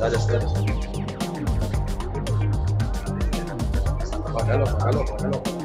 Dale, dale. Apágalo, apágalo, apágalo.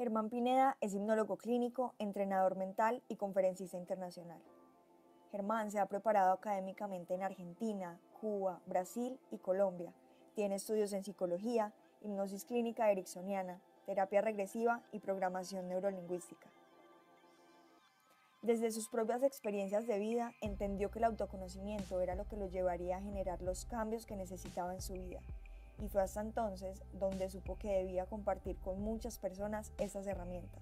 Germán Pineda es hipnólogo clínico, entrenador mental y conferencista internacional. Germán se ha preparado académicamente en Argentina, Cuba, Brasil y Colombia. Tiene estudios en psicología, hipnosis clínica ericksoniana, terapia regresiva y programación neurolingüística. Desde sus propias experiencias de vida, entendió que el autoconocimiento era lo que lo llevaría a generar los cambios que necesitaba en su vida. Y fue hasta entonces donde supo que debía compartir con muchas personas esas herramientas.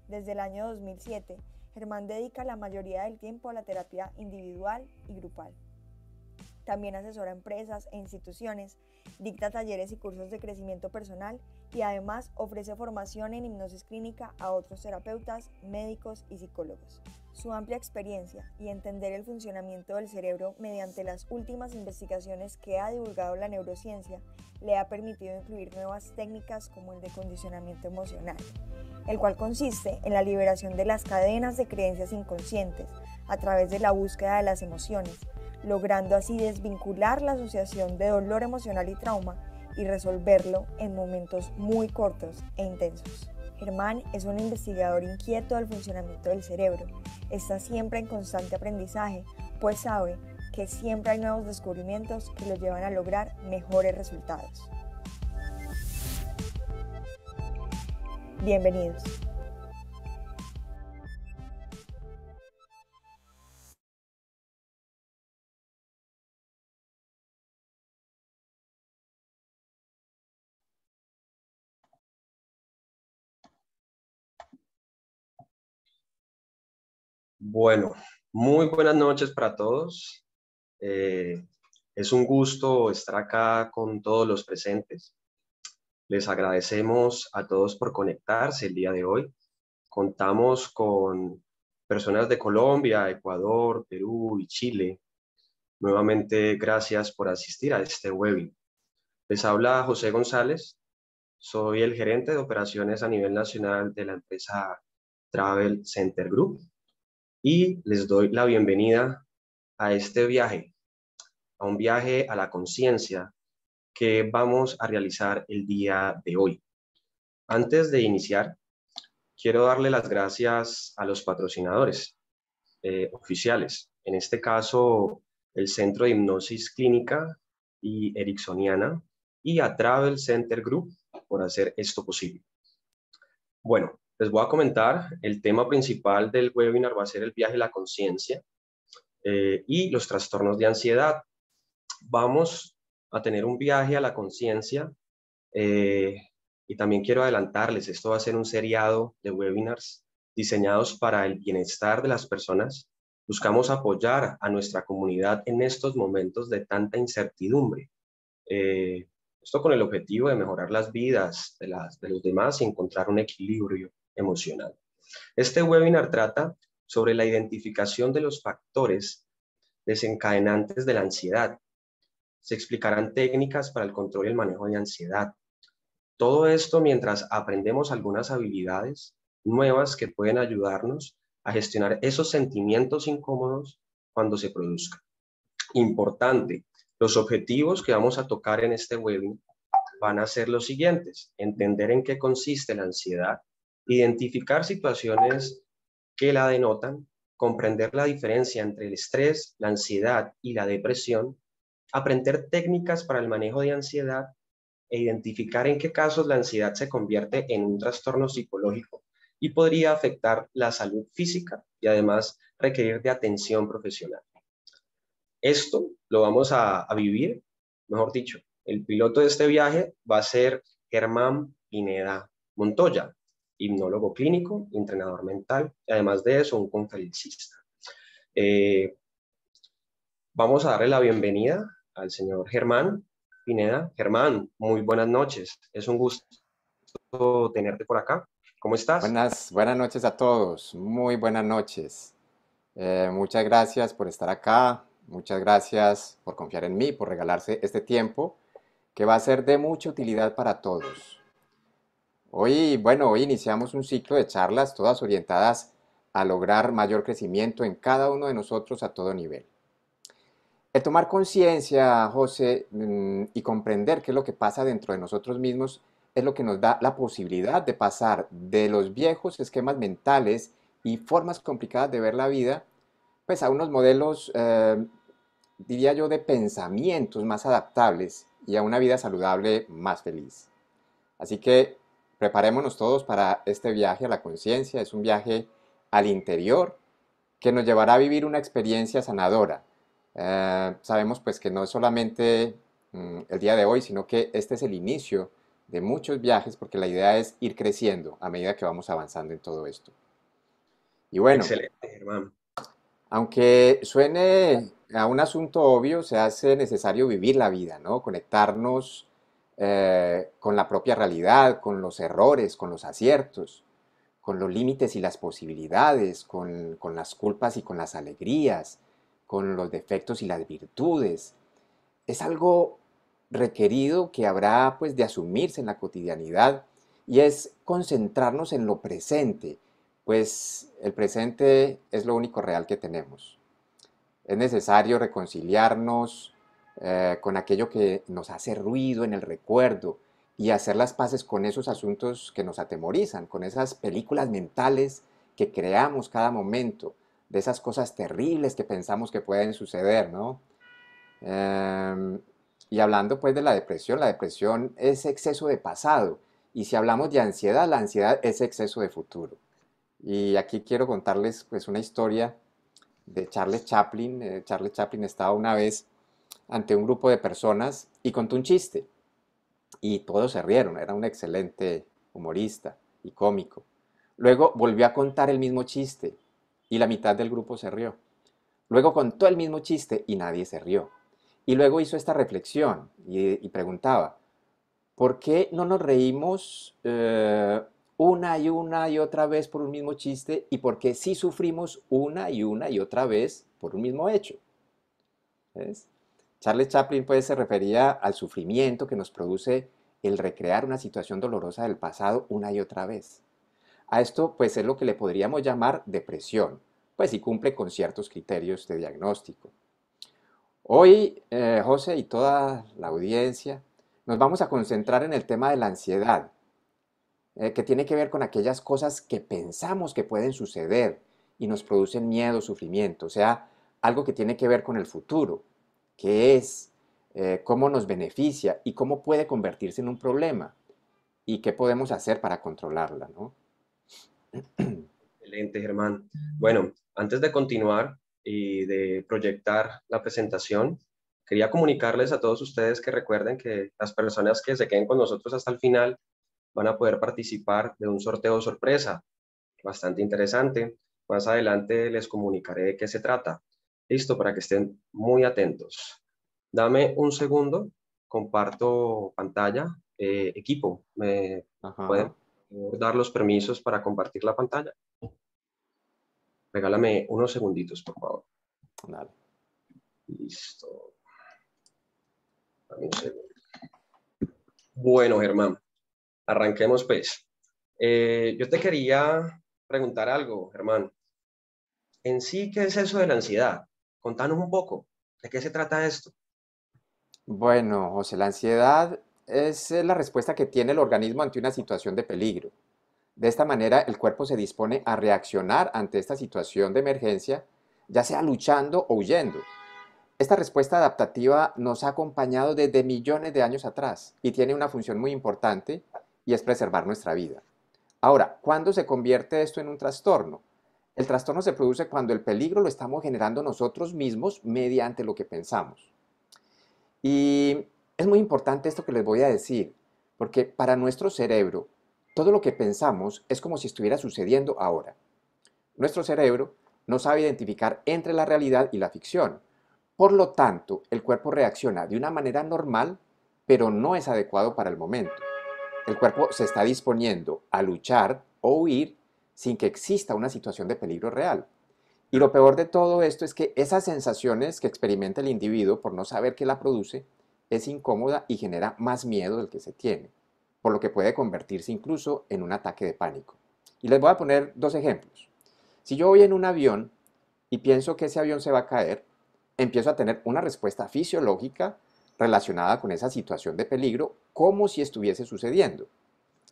Desde el año 2007, Germán dedica la mayoría del tiempo a la terapia individual y grupal. También asesora empresas e instituciones, dicta talleres y cursos de crecimiento personal y además ofrece formación en hipnosis clínica a otros terapeutas, médicos y psicólogos. Su amplia experiencia y entender el funcionamiento del cerebro mediante las últimas investigaciones que ha divulgado la neurociencia le ha permitido incluir nuevas técnicas como el de condicionamiento emocional, el cual consiste en la liberación de las cadenas de creencias inconscientes a través de la búsqueda de las emociones, logrando así desvincular la asociación de dolor emocional y trauma y resolverlo en momentos muy cortos e intensos. Germán es un investigador inquieto del funcionamiento del cerebro. Está siempre en constante aprendizaje, pues sabe que siempre hay nuevos descubrimientos que lo llevan a lograr mejores resultados. Bienvenidos. Bueno, muy buenas noches para todos. Es un gusto estar acá con todos los presentes. Les agradecemos a todos por conectarse el día de hoy. Contamos con personas de Colombia, Ecuador, Perú y Chile. Nuevamente, gracias por asistir a este webinar. Les habla José González. Soy el gerente de operaciones a nivel nacional de la empresa Travel Center Group y les doy la bienvenida a este viaje, a un viaje a la conciencia que vamos a realizar el día de hoy. Antes de iniciar, quiero darle las gracias a los patrocinadores oficiales, en este caso el Centro de Hipnosis Clínica y Ericksoniana y a Travel Center Group por hacer esto posible. Bueno, les voy a comentar, el tema principal del webinar va a ser el viaje a la conciencia y los trastornos de ansiedad. Vamos a tener un viaje a la conciencia y también quiero adelantarles, esto va a ser un seriado de webinars diseñados para el bienestar de las personas. Buscamos apoyar a nuestra comunidad en estos momentos de tanta incertidumbre. Esto con el objetivo de mejorar las vidas de los demás y encontrar un equilibrio emocional. Este webinar trata sobre la identificación de los factores desencadenantes de la ansiedad. Se explicarán técnicas para el control y el manejo de ansiedad. Todo esto mientras aprendemos algunas habilidades nuevas que pueden ayudarnos a gestionar esos sentimientos incómodos cuando se produzcan. Importante, los objetivos que vamos a tocar en este webinar van a ser los siguientes: entender en qué consiste la ansiedad, identificar situaciones que la denotan, comprender la diferencia entre el estrés, la ansiedad y la depresión, aprender técnicas para el manejo de ansiedad e identificar en qué casos la ansiedad se convierte en un trastorno psicológico y podría afectar la salud física y además requerir de atención profesional. Esto lo vamos a vivir, mejor dicho, el piloto de este viaje va a ser Germán Pineda Montoya, hipnólogo clínico, entrenador mental y además de eso un conferencista. Vamos a darle la bienvenida al señor Germán Pineda. Germán, muy buenas noches. Es un gusto tenerte por acá. ¿Cómo estás? Buenas noches a todos, muy buenas noches. Muchas gracias por estar acá, muchas gracias por confiar en mí, por regalarse este tiempo que va a ser de mucha utilidad para todos. Hoy iniciamos un ciclo de charlas todas orientadas a lograr mayor crecimiento en cada uno de nosotros a todo nivel. El tomar conciencia, José, y comprender qué es lo que pasa dentro de nosotros mismos es lo que nos da la posibilidad de pasar de los viejos esquemas mentales y formas complicadas de ver la vida, pues a unos modelos, diría yo, de pensamientos más adaptables y a una vida saludable más feliz. Así que preparémonos todos para este viaje a la conciencia. Es un viaje al interior que nos llevará a vivir una experiencia sanadora. Sabemos pues que no es solamente el día de hoy, sino que este es el inicio de muchos viajes, porque la idea es ir creciendo a medida que vamos avanzando en todo esto. Y bueno, Excelente, Germán. aunque suene a un asunto obvio, se hace necesario vivir la vida, ¿no? Conectarnos con la propia realidad, con los errores, con los aciertos, con los límites y las posibilidades, con las culpas y con las alegrías, con los defectos y las virtudes. Es algo requerido que habrá pues de asumirse en la cotidianidad, y es concentrarnos en lo presente, pues el presente es lo único real que tenemos. Es necesario reconciliarnos con aquello que nos hace ruido en el recuerdo y hacer las paces con esos asuntos que nos atemorizan, con esas películas mentales que creamos cada momento, de esas cosas terribles que pensamos que pueden suceder, ¿no? Em, y hablando pues de la depresión es exceso de pasado. Y si hablamos de ansiedad, la ansiedad es exceso de futuro. Y aquí quiero contarles pues una historia de Charles Chaplin. Charles Chaplin estaba una vez ante un grupo de personas y contó un chiste. Y todos se rieron, era un excelente humorista y cómico. Luego volvió a contar el mismo chiste y la mitad del grupo se rió. Luego contó el mismo chiste y nadie se rió. Y luego hizo esta reflexión y preguntaba, ¿por qué no nos reímos una y otra vez por un mismo chiste, y por qué sí sufrimos una y otra vez por un mismo hecho? ¿Ves? Charles Chaplin pues se refería al sufrimiento que nos produce el recrear una situación dolorosa del pasado una y otra vez. A esto pues es lo que le podríamos llamar depresión, pues si cumple con ciertos criterios de diagnóstico. Hoy, José y toda la audiencia, nos vamos a concentrar en el tema de la ansiedad, que tiene que ver con aquellas cosas que pensamos que pueden suceder y nos producen miedo, sufrimiento, o sea, algo que tiene que ver con el futuro, que es cómo nos beneficia y cómo puede convertirse en un problema y qué podemos hacer para controlarla, ¿no? Excelente, Germán. Bueno, antes de continuar y de proyectar la presentación, quería comunicarles a todos ustedes que recuerden que las personas que se queden con nosotros hasta el final van a poder participar de un sorteo sorpresa bastante interesante. Más adelante les comunicaré de qué se trata. Listo, para que estén muy atentos. Dame un segundo, comparto pantalla. Equipo, ¿me pueden Ajá, dar los permisos para compartir la pantalla? Regálame unos segunditos, por favor. dale. Listo. Dame un segundo. Bueno, Germán, arranquemos pues. Yo te quería preguntar algo, Germán. En sí, ¿qué es eso de la ansiedad? Contanos un poco. ¿De qué se trata esto? Bueno, José, la ansiedad es la respuesta que tiene el organismo ante una situación de peligro. De esta manera, el cuerpo se dispone a reaccionar ante esta situación de emergencia, ya sea luchando o huyendo. Esta respuesta adaptativa nos ha acompañado desde millones de años atrás y tiene una función muy importante, y es preservar nuestra vida. Ahora, ¿cuándo se convierte esto en un trastorno? El trastorno se produce cuando el peligro lo estamos generando nosotros mismos mediante lo que pensamos. Y es muy importante esto que les voy a decir, porque para nuestro cerebro, todo lo que pensamos es como si estuviera sucediendo ahora. Nuestro cerebro no sabe identificar entre la realidad y la ficción. Por lo tanto, el cuerpo reacciona de una manera normal, pero no es adecuado para el momento. El cuerpo se está disponiendo a luchar o huir sin que exista una situación de peligro real. Y lo peor de todo esto es que esas sensaciones que experimenta el individuo por no saber qué la produce es incómoda y genera más miedo del que se tiene, por lo que puede convertirse incluso en un ataque de pánico. Y les voy a poner dos ejemplos. Si yo voy en un avión y pienso que ese avión se va a caer, empiezo a tener una respuesta fisiológica relacionada con esa situación de peligro como si estuviese sucediendo.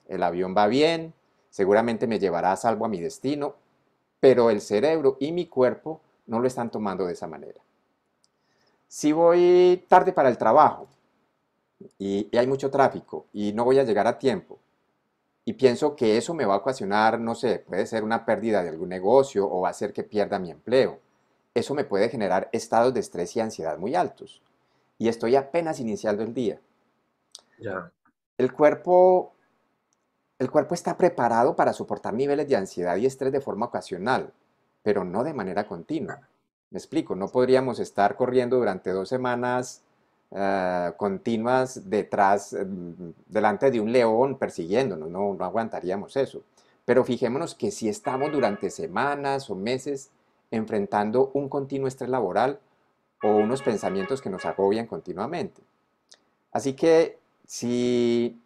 el avión va bien, seguramente me llevará a salvo a mi destino, pero el cerebro y mi cuerpo no lo están tomando de esa manera. Si voy tarde para el trabajo y hay mucho tráfico y no voy a llegar a tiempo, y pienso que eso me va a ocasionar, no sé, puede ser una pérdida de algún negocio o va a hacer que pierda mi empleo. Eso me puede generar estados de estrés y ansiedad muy altos. Y estoy apenas iniciando el día. Ya, El cuerpo, el cuerpo está preparado para soportar niveles de ansiedad y estrés de forma ocasional, pero no de manera continua. Me explico, no podríamos estar corriendo durante 2 semanas continuas delante de un león persiguiéndonos, no, no aguantaríamos eso. Pero fijémonos que si estamos durante semanas o meses enfrentando un continuo estrés laboral o unos pensamientos que nos agobian continuamente. Así que si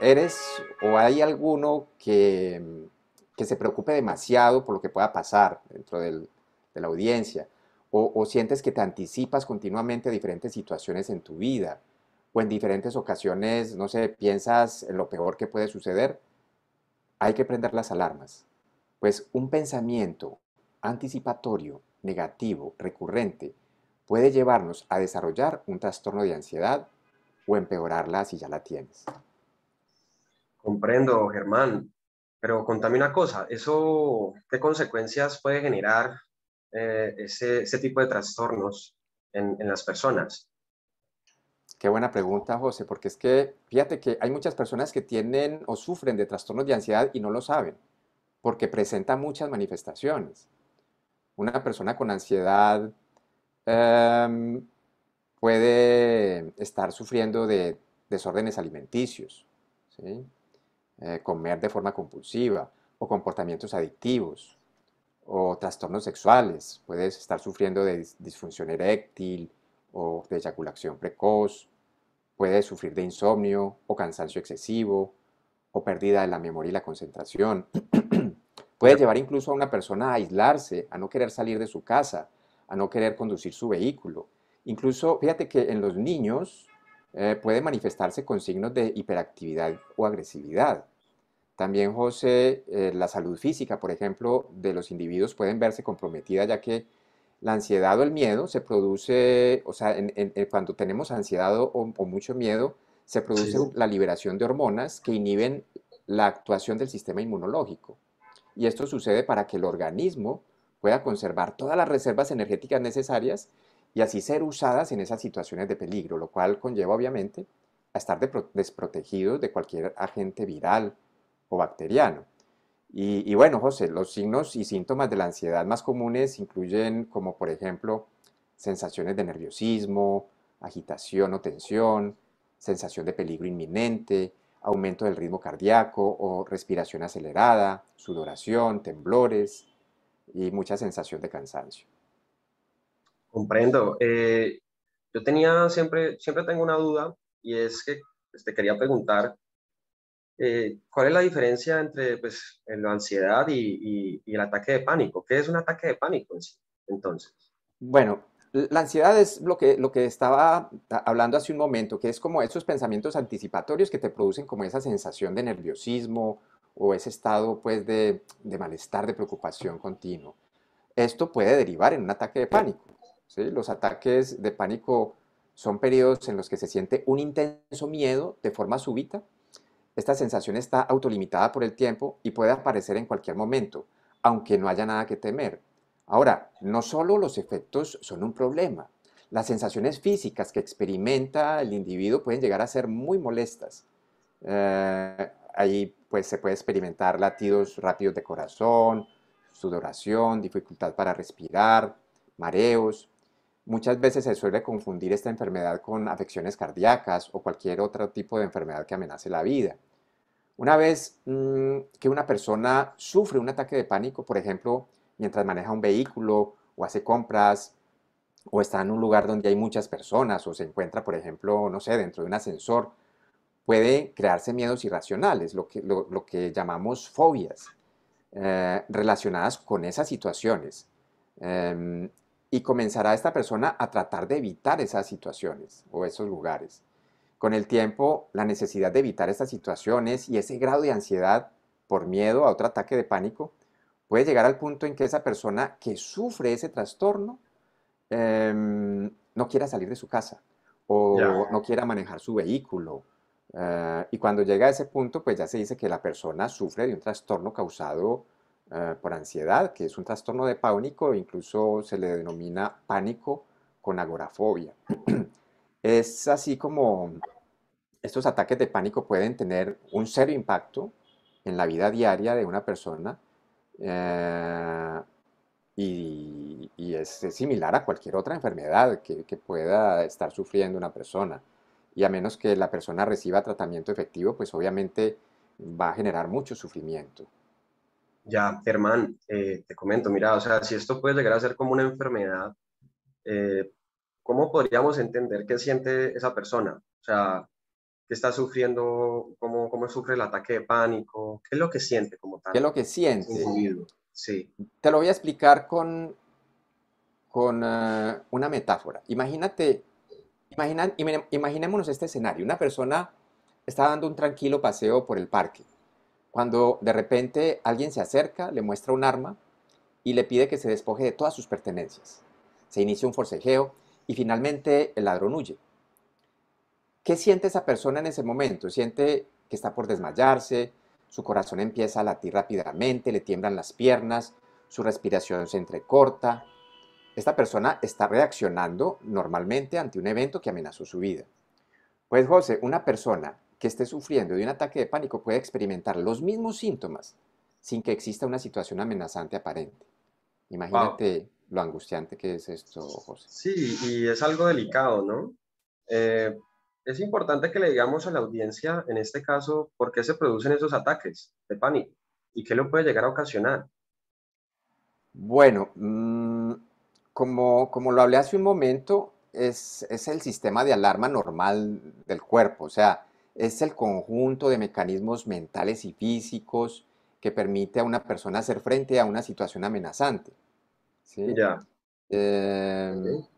eres o hay alguno que se preocupe demasiado por lo que pueda pasar dentro de la audiencia, o sientes que te anticipas continuamente a diferentes situaciones en tu vida, o en diferentes ocasiones, no sé, piensas en lo peor que puede suceder, hay que prender las alarmas. Pues un pensamiento anticipatorio, negativo, recurrente, puede llevarnos a desarrollar un trastorno de ansiedad o empeorarla si ya la tienes. comprendo, Germán. Pero contame una cosa, ¿eso qué consecuencias puede generar ese tipo de trastornos en las personas? Qué buena pregunta, José, porque es que fíjate que hay muchas personas que tienen o sufren de trastornos de ansiedad y no lo saben, porque presenta muchas manifestaciones. Una persona con ansiedad em, puede estar sufriendo de desórdenes alimenticios, ¿sí? Comer de forma compulsiva o comportamientos adictivos o trastornos sexuales. Puedes estar sufriendo de disfunción eréctil o de eyaculación precoz. Puede sufrir de insomnio o cansancio excesivo o pérdida de la memoria y la concentración. Puede llevar incluso a una persona a aislarse, a no querer salir de su casa, a no querer conducir su vehículo. Incluso, fíjate que en los niños puede manifestarse con signos de hiperactividad o agresividad. También, José, la salud física, por ejemplo, de los individuos pueden verse comprometida ya que la ansiedad o el miedo se produce, o sea, cuando tenemos ansiedad o mucho miedo, se Sí, produce la liberación de hormonas que inhiben la actuación del sistema inmunológico. Y esto sucede para que el organismo pueda conservar todas las reservas energéticas necesarias y así ser usadas en esas situaciones de peligro, lo cual conlleva obviamente a estar desprotegidos de cualquier agente viral o bacteriano. Y bueno, José, los signos y síntomas de la ansiedad más comunes incluyen como por ejemplo sensaciones de nerviosismo, agitación o tensión, sensación de peligro inminente, aumento del ritmo cardíaco o respiración acelerada, sudoración, temblores y mucha sensación de cansancio. comprendo. Yo tenía siempre tengo una duda y es que pues, te quería preguntar, ¿cuál es la diferencia entre pues, la ansiedad y el ataque de pánico? ¿Qué es un ataque de pánico en sí? Entonces, Bueno, la ansiedad es lo que estaba hablando hace un momento, que es como esos pensamientos anticipatorios que te producen como esa sensación de nerviosismo o ese estado pues de malestar, de preocupación continuo. Esto puede derivar en un ataque de pánico, ¿sí? Los ataques de pánico son periodos en los que se siente un intenso miedo de forma súbita. Esta sensación está autolimitada por el tiempo y puede aparecer en cualquier momento, aunque no haya nada que temer. Ahora, no solo los efectos son un problema, las sensaciones físicas que experimenta el individuo pueden llegar a ser muy molestas. Ahí pues se puede experimentar latidos rápidos de corazón, sudoración, dificultad para respirar, mareos. Muchas veces se suele confundir esta enfermedad con afecciones cardíacas o cualquier otro tipo de enfermedad que amenace la vida. Una vez que una persona sufre un ataque de pánico, por ejemplo, mientras maneja un vehículo o hace compras o está en un lugar donde hay muchas personas o se encuentra, por ejemplo, no sé, dentro de un ascensor, puede crearse miedos irracionales, lo que llamamos fobias, relacionadas con esas situaciones. Em, y comenzará esta persona a tratar de evitar esas situaciones o esos lugares. Con el tiempo, la necesidad de evitar estas situaciones y ese grado de ansiedad por miedo a otro ataque de pánico puede llegar al punto en que esa persona que sufre ese trastorno no quiera salir de su casa Ya, o no quiera manejar su vehículo. Y cuando llega a ese punto, pues ya se dice que la persona sufre de un trastorno causado por ansiedad, que es un trastorno de pánico, incluso se le denomina pánico con agorafobia. Es así como estos ataques de pánico pueden tener un serio impacto en la vida diaria de una persona eh, y es similar a cualquier otra enfermedad que pueda estar sufriendo una persona. Y a menos que la persona reciba tratamiento efectivo, pues obviamente va a generar mucho sufrimiento. ya, Germán, te comento, mira, o sea, si esto puede llegar a ser como una enfermedad, eh, ¿cómo podríamos entender qué siente esa persona? O sea, ¿qué está sufriendo? ¿Cómo sufre el ataque de pánico? ¿Qué es lo que siente como ¿Qué es tal lo que ese siente? individuo? Sí, Te lo voy a explicar con una metáfora. Imaginémonos este escenario. Una persona está dando un tranquilo paseo por el parque, cuando de repente alguien se acerca, le muestra un arma y le pide que se despoje de todas sus pertenencias. Se inicia un forcejeo y finalmente el ladrón huye. ¿Qué siente esa persona en ese momento? Siente que está por desmayarse, su corazón empieza a latir rápidamente, le tiemblan las piernas, su respiración se entrecorta. Esta persona está reaccionando normalmente ante un evento que amenazó su vida. Pues José, una persona que esté sufriendo de un ataque de pánico puede experimentar los mismos síntomas sin que exista una situación amenazante aparente. wow. Imagínate lo angustiante que es esto, José. Sí, y es algo delicado, ¿no? Eh, es importante que le digamos a la audiencia, en este caso, por qué se producen esos ataques de pánico y qué lo puede llegar a ocasionar. Bueno, como lo hablé hace un momento, es el sistema de alarma normal del cuerpo, o sea, es el conjunto de mecanismos mentales y físicos que permite a una persona hacer frente a una situación amenazante, ¿sí? Ya, Em, ok.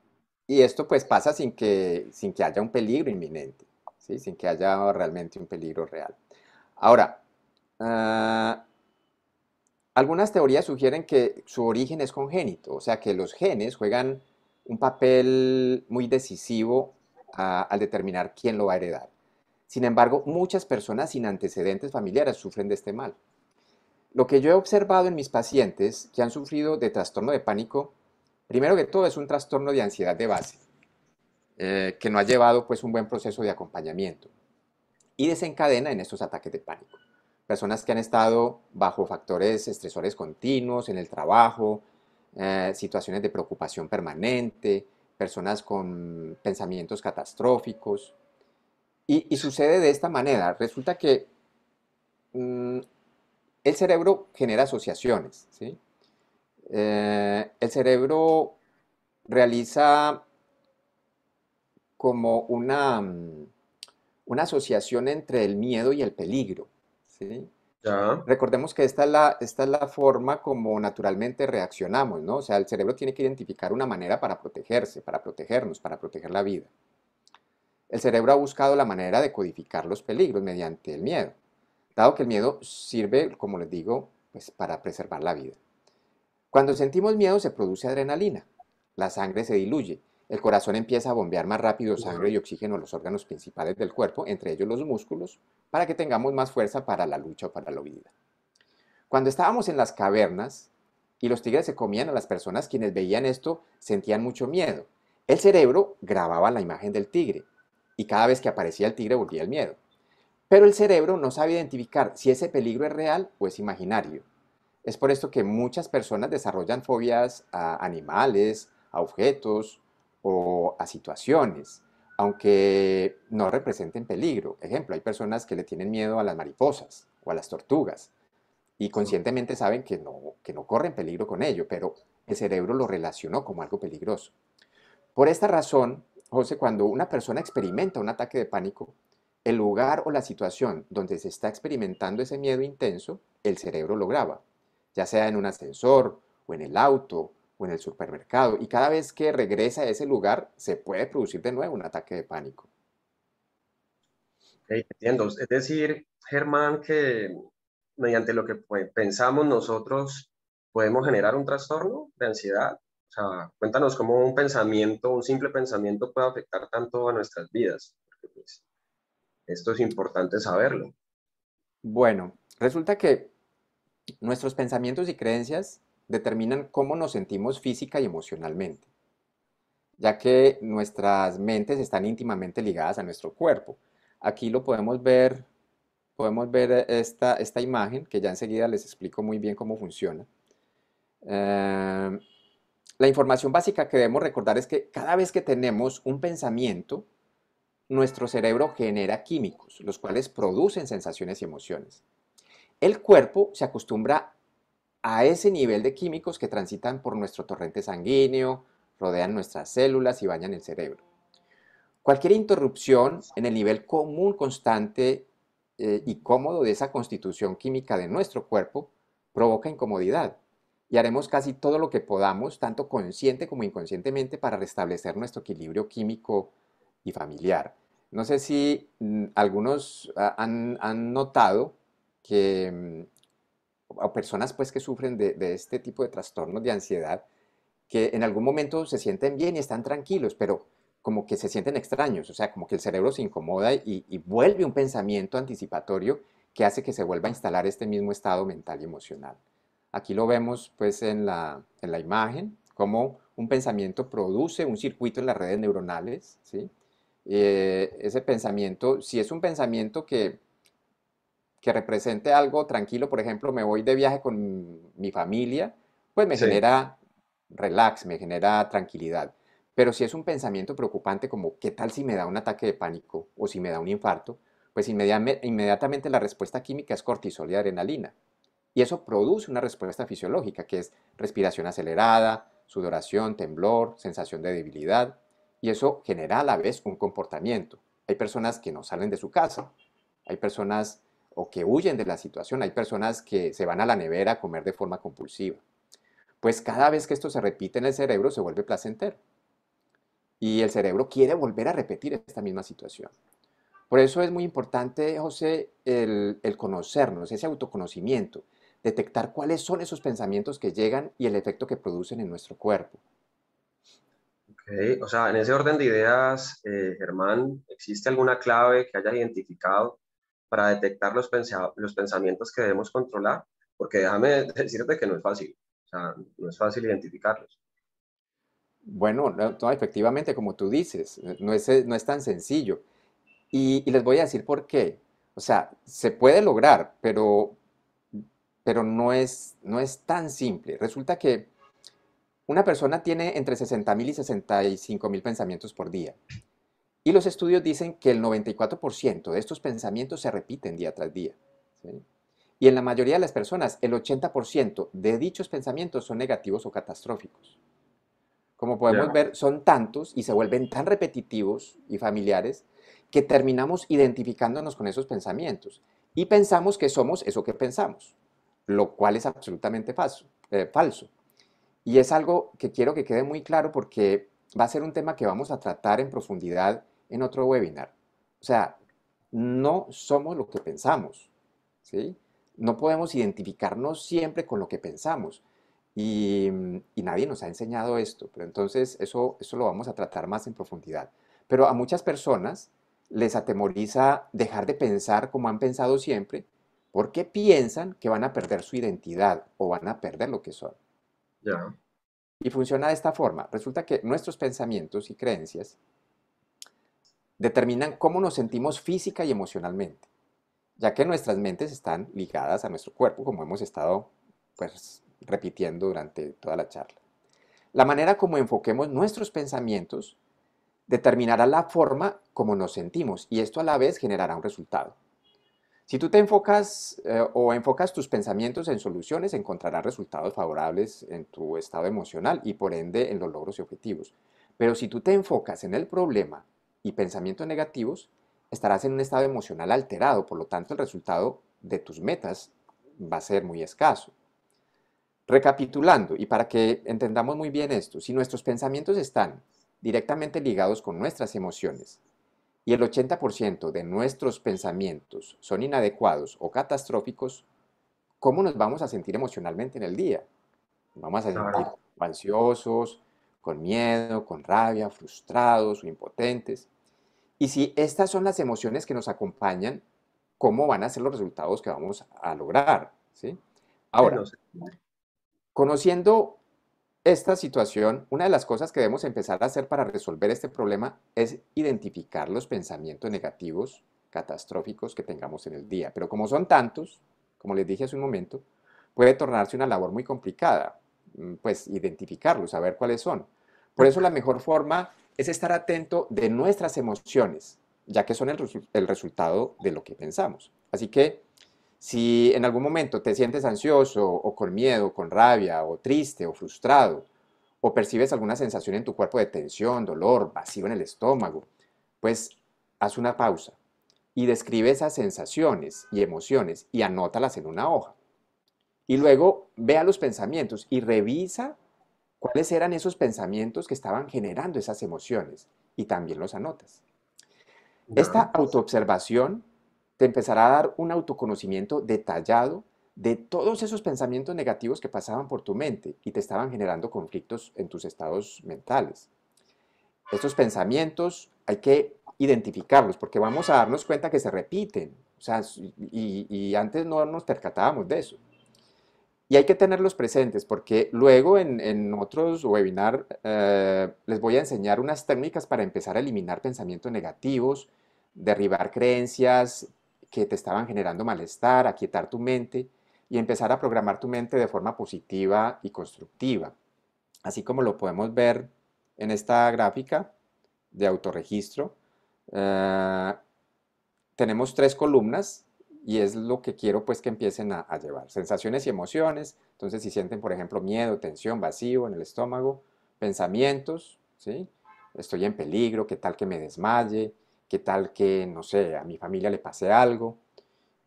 y esto pues pasa sin que haya un peligro inminente, ¿sí? Sin que haya realmente un peligro real. Ahora, ah, algunas teorías sugieren que su origen es congénito, o sea que los genes juegan un papel muy decisivo al determinar quién lo va a heredar. Sin embargo, muchas personas sin antecedentes familiares sufren de este mal. Lo que yo he observado en mis pacientes que han sufrido de trastorno de pánico, primero que todo es un trastorno de ansiedad de base, que no ha llevado pues un buen proceso de acompañamiento y desencadena en estos ataques de pánico. Personas que han estado bajo factores estresores continuos en el trabajo, situaciones de preocupación permanente, personas con pensamientos catastróficos. Y sucede de esta manera. Resulta que mm, el cerebro genera asociaciones, ¿sí? El cerebro realiza como una asociación entre el miedo y el peligro, ¿sí? Ya, Recordemos que esta es la forma como naturalmente reaccionamos, ¿no? O sea, el cerebro tiene que identificar una manera para protegerse, para protegernos, para proteger la vida. El cerebro ha buscado la manera de codificar los peligros mediante el miedo, dado que el miedo sirve, como les digo, pues para preservar la vida. Cuando sentimos miedo se produce adrenalina, la sangre se diluye, el corazón empieza a bombear más rápido sangre y oxígeno a los órganos principales del cuerpo, entre ellos los músculos, para que tengamos más fuerza para la lucha o para la huida. Cuando estábamos en las cavernas y los tigres se comían a las personas, quienes veían esto sentían mucho miedo. El cerebro grababa la imagen del tigre y cada vez que aparecía el tigre volvía el miedo. Pero el cerebro no sabe identificar si ese peligro es real o es imaginario. Es por esto que muchas personas desarrollan fobias a animales, a objetos o a situaciones, aunque no representen peligro. Ejemplo, hay personas que le tienen miedo a las mariposas o a las tortugas y conscientemente saben que no corren peligro con ello, pero el cerebro lo relacionó como algo peligroso. Por esta razón, José, cuando una persona experimenta un ataque de pánico, el lugar o la situación donde se está experimentando ese miedo intenso, el cerebro lo graba, ya sea en un ascensor o en el auto o en el supermercado, y cada vez que regresa a ese lugar se puede producir de nuevo un ataque de pánico. Entiendo. Es decir, Germán, que mediante lo que pensamos nosotros podemos generar un trastorno de ansiedad. O sea, cuéntanos cómo un pensamiento, un simple pensamiento puede afectar tanto a nuestras vidas. Porque, pues, esto es importante saberlo. Bueno, resulta que nuestros pensamientos y creencias determinan cómo nos sentimos física y emocionalmente, ya que nuestras mentes están íntimamente ligadas a nuestro cuerpo. Aquí lo podemos ver esta imagen, que ya enseguida les explico muy bien cómo funciona. Eh, la información básica que debemos recordar es que cada vez que tenemos un pensamiento, nuestro cerebro genera químicos, los cuales producen sensaciones y emociones. El cuerpo se acostumbra a ese nivel de químicos que transitan por nuestro torrente sanguíneo, rodean nuestras células y bañan el cerebro. Cualquier interrupción en el nivel común, constante y cómodo de esa constitución química de nuestro cuerpo provoca incomodidad y haremos casi todo lo que podamos, tanto consciente como inconscientemente, para restablecer nuestro equilibrio químico y familiar. No sé si algunos han notado que o personas pues que sufren de este tipo de trastornos de ansiedad, que en algún momento se sienten bien y están tranquilos, pero como que se sienten extraños, o sea, como que el cerebro se incomoda y vuelve un pensamiento anticipatorio que hace que se vuelva a instalar este mismo estado mental y emocional. Aquí lo vemos pues en la imagen, cómo un pensamiento produce un circuito en las redes neuronales, ¿sí? Ese pensamiento, si es un pensamiento que represente algo tranquilo, por ejemplo, me voy de viaje con mi familia, pues me Sí. genera relax, me genera tranquilidad. Pero si es un pensamiento preocupante como ¿qué tal si me da un ataque de pánico o si me da un infarto? Pues inmediatamente la respuesta química es cortisol y adrenalina. Y eso produce una respuesta fisiológica que es respiración acelerada, sudoración, temblor, sensación de debilidad. Y eso genera a la vez un comportamiento. Hay personas que no salen de su casa, hay personas o que huyen de la situación, hay personas que se van a la nevera a comer de forma compulsiva. Pues cada vez que esto se repite en el cerebro se vuelve placentero y el cerebro quiere volver a repetir esta misma situación. Por eso es muy importante, José, el conocernos, ese autoconocimiento, detectar cuáles son esos pensamientos que llegan y el efecto que producen en nuestro cuerpo. Ok. O sea, en ese orden de ideas, Germán, ¿existe alguna clave que hayas identificado para detectar los pensamientos que debemos controlar? Porque déjame decirte que no es fácil. O sea, no es fácil identificarlos. Bueno, no, efectivamente, como tú dices, no es tan sencillo. Y les voy a decir por qué. O sea, se puede lograr, pero no es tan simple. Resulta que una persona tiene entre 60.000 y 65.000 pensamientos por día. Y los estudios dicen que el 94% de estos pensamientos se repiten día tras día. ¿Sí? Y en la mayoría de las personas, el 80% de dichos pensamientos son negativos o catastróficos. Como podemos Ya. ver, son tantos y se vuelven tan repetitivos y familiares que terminamos identificándonos con esos pensamientos y pensamos que somos eso que pensamos, lo cual es absolutamente falso. Y es algo que quiero que quede muy claro porque va a ser un tema que vamos a tratar en profundidad en otro webinar. O sea, no somos lo que pensamos, ¿sí? No podemos identificarnos siempre con lo que pensamos. Y nadie nos ha enseñado esto, pero entonces eso lo vamos a tratar más en profundidad. Pero a muchas personas les atemoriza dejar de pensar como han pensado siempre porque piensan que van a perder su identidad o van a perder lo que son. Ya. Y funciona de esta forma. Resulta que nuestros pensamientos y creencias determinan cómo nos sentimos física y emocionalmente, ya que nuestras mentes están ligadas a nuestro cuerpo, como hemos estado pues, repitiendo durante toda la charla. La manera como enfoquemos nuestros pensamientos determinará la forma como nos sentimos y esto a la vez generará un resultado. Si tú te enfocas o enfocas tus pensamientos en soluciones, encontrarás resultados favorables en tu estado emocional y por ende en los logros y objetivos. Pero si tú te enfocas en el problema y pensamientos negativos, estarás en un estado emocional alterado, por lo tanto el resultado de tus metas va a ser muy escaso. Recapitulando, y para que entendamos muy bien esto, si nuestros pensamientos están directamente ligados con nuestras emociones y el 80% de nuestros pensamientos son inadecuados o catastróficos, ¿cómo nos vamos a sentir emocionalmente en el día? Nos vamos a sentir Claro. ansiosos, con miedo, con rabia, frustrados o impotentes. Y si estas son las emociones que nos acompañan, ¿cómo van a ser los resultados que vamos a lograr? ¿Sí? Ahora, No sé. conociendo esta situación, una de las cosas que debemos empezar a hacer para resolver este problema es identificar los pensamientos negativos, catastróficos que tengamos en el día. Pero como son tantos, como les dije hace un momento, puede tornarse una labor muy complicada, pues identificarlos, saber cuáles son. Por eso la mejor forma es estar atento de nuestras emociones, ya que son el resultado de lo que pensamos. Así que si en algún momento te sientes ansioso o con miedo, con rabia, o triste, o frustrado, o percibes alguna sensación en tu cuerpo de tensión, dolor, vacío en el estómago, pues haz una pausa y describe esas sensaciones y emociones y anótalas en una hoja. Y luego vea los pensamientos y revisa cuáles eran esos pensamientos que estaban generando esas emociones y también los anotas. Esta Ya. autoobservación te empezará a dar un autoconocimiento detallado de todos esos pensamientos negativos que pasaban por tu mente y te estaban generando conflictos en tus estados mentales. Estos pensamientos hay que identificarlos porque vamos a darnos cuenta que se repiten. O sea, y antes no nos percatábamos de eso. Y hay que tenerlos presentes porque luego en otros webinars les voy a enseñar unas técnicas para empezar a eliminar pensamientos negativos, derribar creencias que te estaban generando malestar, aquietar tu mente y empezar a programar tu mente de forma positiva y constructiva. Así como lo podemos ver en esta gráfica de autorregistro, eh, tenemos tres columnas y es lo que quiero pues que empiecen a llevar. Sensaciones y emociones, entonces si sienten por ejemplo miedo, tensión, vacío en el estómago, pensamientos, ¿sí? Estoy en peligro, qué tal que me desmaye, qué tal que, no sé, a mi familia le pase algo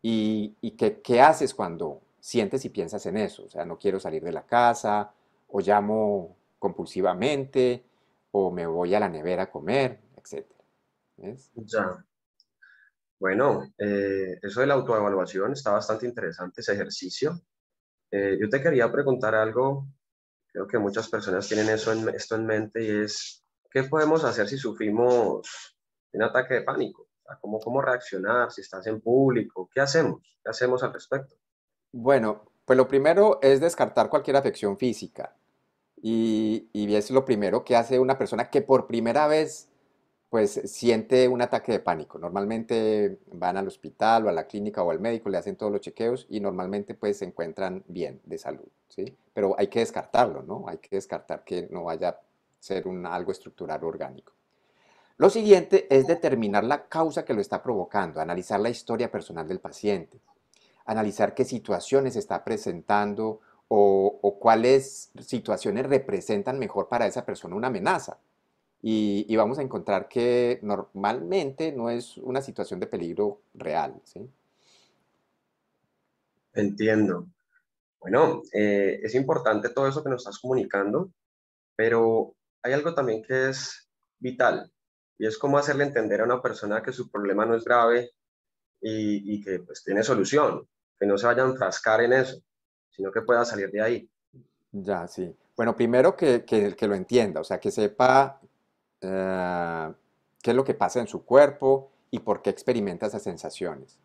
y qué haces cuando sientes y piensas en eso, o sea, no quiero salir de la casa o llamo compulsivamente o me voy a la nevera a comer, etcétera. ¿Ves? Ya. Bueno, eso de la autoevaluación está bastante interesante, ese ejercicio. Yo te quería preguntar algo, creo que muchas personas tienen esto en mente y es, ¿qué podemos hacer si sufrimos un ataque de pánico? O sea, ¿cómo reaccionar si estás en público? ¿Qué hacemos? ¿Qué hacemos al respecto? Bueno, pues lo primero es descartar cualquier afección física y es lo primero que hace una persona que por primera vez pues siente un ataque de pánico. Normalmente van al hospital o a la clínica o al médico, le hacen todos los chequeos y normalmente pues se encuentran bien de salud, ¿sí? Pero hay que descartarlo, ¿no? Hay que descartar que no vaya a ser algo estructural o orgánico. Lo siguiente es determinar la causa que lo está provocando, analizar la historia personal del paciente, analizar qué situaciones está presentando o cuáles situaciones representan mejor para esa persona una amenaza. Y vamos a encontrar que normalmente no es una situación de peligro real, ¿sí? Entiendo. Bueno, es importante todo eso que nos estás comunicando, pero hay algo también que es vital y es cómo hacerle entender a una persona que su problema no es grave y que pues tiene solución, que no se vaya a enfrascar en eso, sino que pueda salir de ahí. Ya, sí. Bueno, primero que lo entienda, o sea, que sepa qué es lo que pasa en su cuerpo y por qué experimenta esas sensaciones.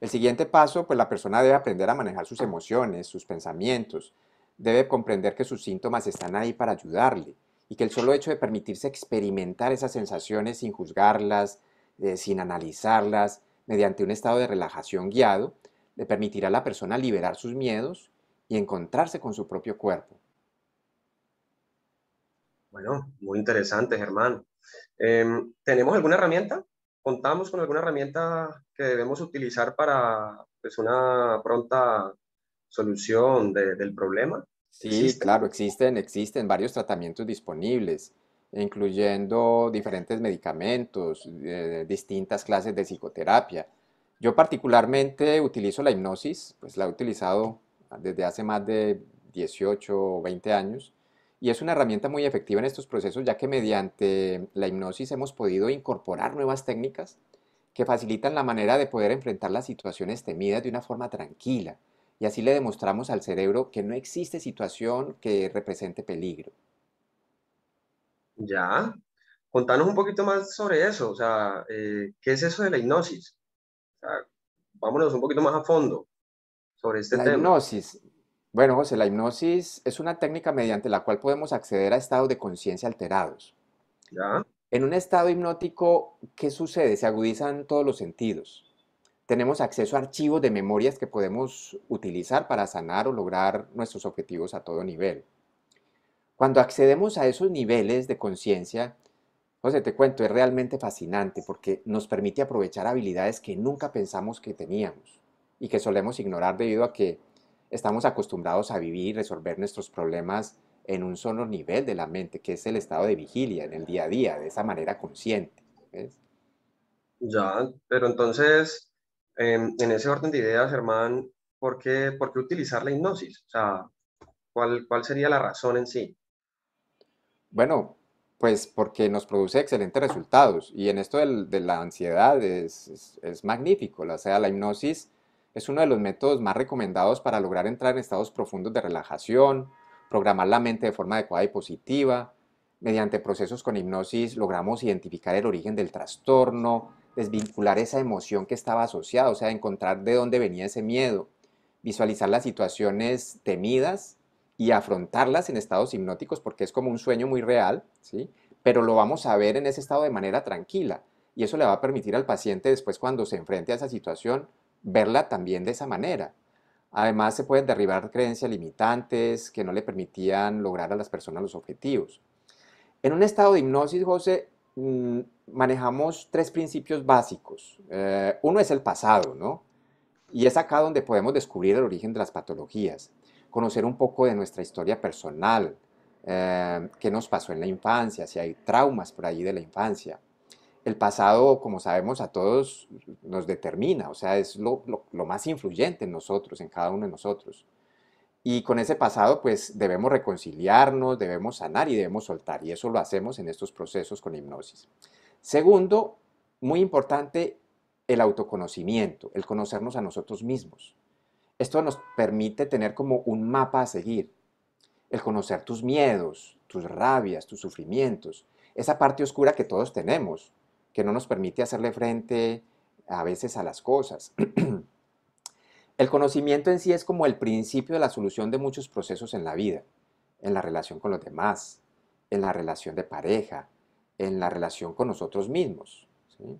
El siguiente paso, pues la persona debe aprender a manejar sus emociones, sus pensamientos, debe comprender que sus síntomas están ahí para ayudarle y que el solo hecho de permitirse experimentar esas sensaciones sin juzgarlas, sin analizarlas, mediante un estado de relajación guiado, le permitirá a la persona liberar sus miedos y encontrarse con su propio cuerpo. Bueno, muy interesante, Germán. ¿Tenemos alguna herramienta? ¿Contamos con alguna herramienta que debemos utilizar para pues, una pronta solución del problema? Sí, ¿Existe? claro, existen varios tratamientos disponibles, incluyendo diferentes medicamentos, distintas clases de psicoterapia. Yo particularmente utilizo la hipnosis, pues la he utilizado desde hace más de 18 o 20 años y es una herramienta muy efectiva en estos procesos, ya que mediante la hipnosis hemos podido incorporar nuevas técnicas que facilitan la manera de poder enfrentar las situaciones temidas de una forma tranquila. Y así le demostramos al cerebro que no existe situación que represente peligro. Ya, contanos un poquito más sobre eso, o sea, ¿qué es eso de la hipnosis? O sea, vámonos un poquito más a fondo sobre este La tema. hipnosis. Bueno, José, la hipnosis es una técnica mediante la cual podemos acceder a estados de conciencia alterados. Ya, En un estado hipnótico, ¿qué sucede? Se agudizan todos los sentidos. Tenemos acceso a archivos de memorias que podemos utilizar para sanar o lograr nuestros objetivos a todo nivel. Cuando accedemos a esos niveles de conciencia, José, te cuento, es realmente fascinante porque nos permite aprovechar habilidades que nunca pensamos que teníamos y que solemos ignorar debido a que estamos acostumbrados a vivir y resolver nuestros problemas en un solo nivel de la mente, que es el estado de vigilia, en el día a día, de esa manera consciente. ¿Ves? ya, pero entonces, en ese orden de ideas, Germán, por qué utilizar la hipnosis? O sea, ¿cuál sería la razón en sí? Bueno, pues porque nos produce excelentes resultados y en esto de la ansiedad es magnífico. O sea, la hipnosis es uno de los métodos más recomendados para lograr entrar en estados profundos de relajación, programar la mente de forma adecuada y positiva. Mediante procesos con hipnosis logramos identificar el origen del trastorno, desvincular esa emoción que estaba asociada, o sea, encontrar de dónde venía ese miedo, visualizar las situaciones temidas y afrontarlas en estados hipnóticos porque es como un sueño muy real, ¿sí? Pero lo vamos a ver en ese estado de manera tranquila y eso le va a permitir al paciente después cuando se enfrente a esa situación verla también de esa manera. Además se pueden derribar creencias limitantes que no le permitían lograr a las personas los objetivos. En un estado de hipnosis, José, manejamos tres principios básicos. Uno es el pasado, ¿no? Y es acá donde podemos descubrir el origen de las patologías, conocer un poco de nuestra historia personal, qué nos pasó en la infancia, si hay traumas por ahí de la infancia. El pasado, como sabemos, a todos nos determina, o sea, es lo más influyente en nosotros, en cada uno de nosotros. Y con ese pasado, pues debemos reconciliarnos, debemos sanar y debemos soltar. Y eso lo hacemos en estos procesos con hipnosis. Segundo, muy importante, el autoconocimiento, el conocernos a nosotros mismos. Esto nos permite tener como un mapa a seguir, el conocer tus miedos, tus rabias, tus sufrimientos, esa parte oscura que todos tenemos, que no nos permite hacerle frente a veces a las cosas. El conocimiento en sí es como el principio de la solución de muchos procesos en la vida, en la relación con los demás, en la relación de pareja, en la relación con nosotros mismos, ¿sí?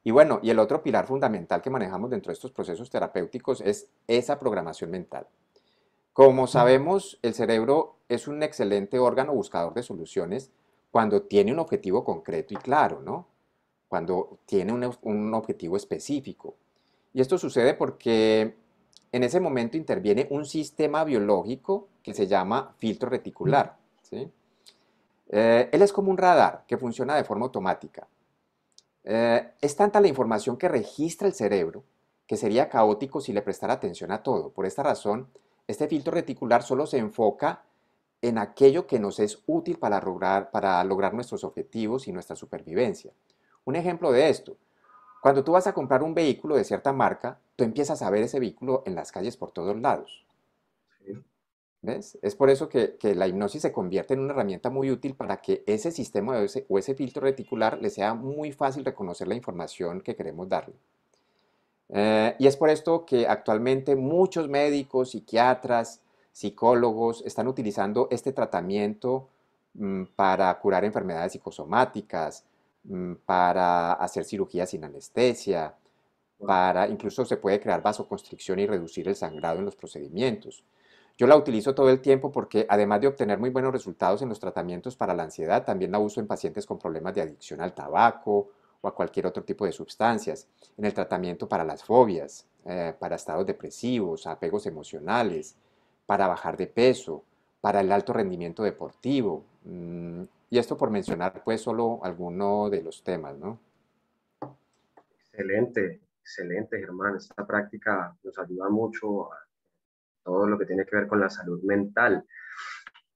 Y bueno, y el otro pilar fundamental que manejamos dentro de estos procesos terapéuticos es esa programación mental. Como sabemos, el cerebro es un excelente órgano buscador de soluciones cuando tiene un objetivo concreto y claro, ¿no? Cuando tiene un objetivo específico. Y esto sucede porque en ese momento interviene un sistema biológico que se llama filtro reticular, ¿sí? Él es como un radar que funciona de forma automática. Es tanta la información que registra el cerebro que sería caótico si le prestara atención a todo. Por esta razón, este filtro reticular solo se enfoca en aquello que nos es útil para lograr nuestros objetivos y nuestra supervivencia. Un ejemplo de esto, cuando tú vas a comprar un vehículo de cierta marca, tú empiezas a ver ese vehículo en las calles por todos lados. Sí. ¿Ves? Es por eso que la hipnosis se convierte en una herramienta muy útil para que ese sistema o ese filtro reticular le sea muy fácil reconocer la información que queremos darle. Y es por esto que actualmente muchos médicos, psiquiatras, psicólogos están utilizando este tratamiento para curar enfermedades psicosomáticas, para hacer cirugías sin anestesia, para incluso se puede crear vasoconstricción y reducir el sangrado en los procedimientos. Yo la utilizo todo el tiempo porque además de obtener muy buenos resultados en los tratamientos para la ansiedad, también la uso en pacientes con problemas de adicción al tabaco o a cualquier otro tipo de sustancias, en el tratamiento para las fobias, para estados depresivos, apegos emocionales, para bajar de peso, para el alto rendimiento deportivo. Y esto por mencionar pues solo alguno de los temas, ¿no? Excelente, excelente, Germán. Esta práctica nos ayuda mucho a todo lo que tiene que ver con la salud mental.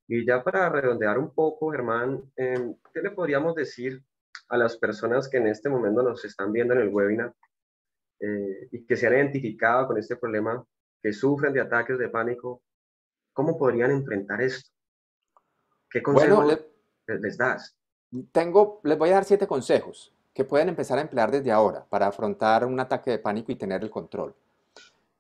Y ya para redondear un poco, Germán, ¿qué le podríamos decir a las personas que en este momento nos están viendo en el webinar y que se han identificado con este problema, que sufren de ataques de pánico? ¿Cómo podrían enfrentar esto? ¿Qué Bueno, consejos les das? les voy a dar 7 consejos que pueden empezar a emplear desde ahora para afrontar un ataque de pánico y tener el control.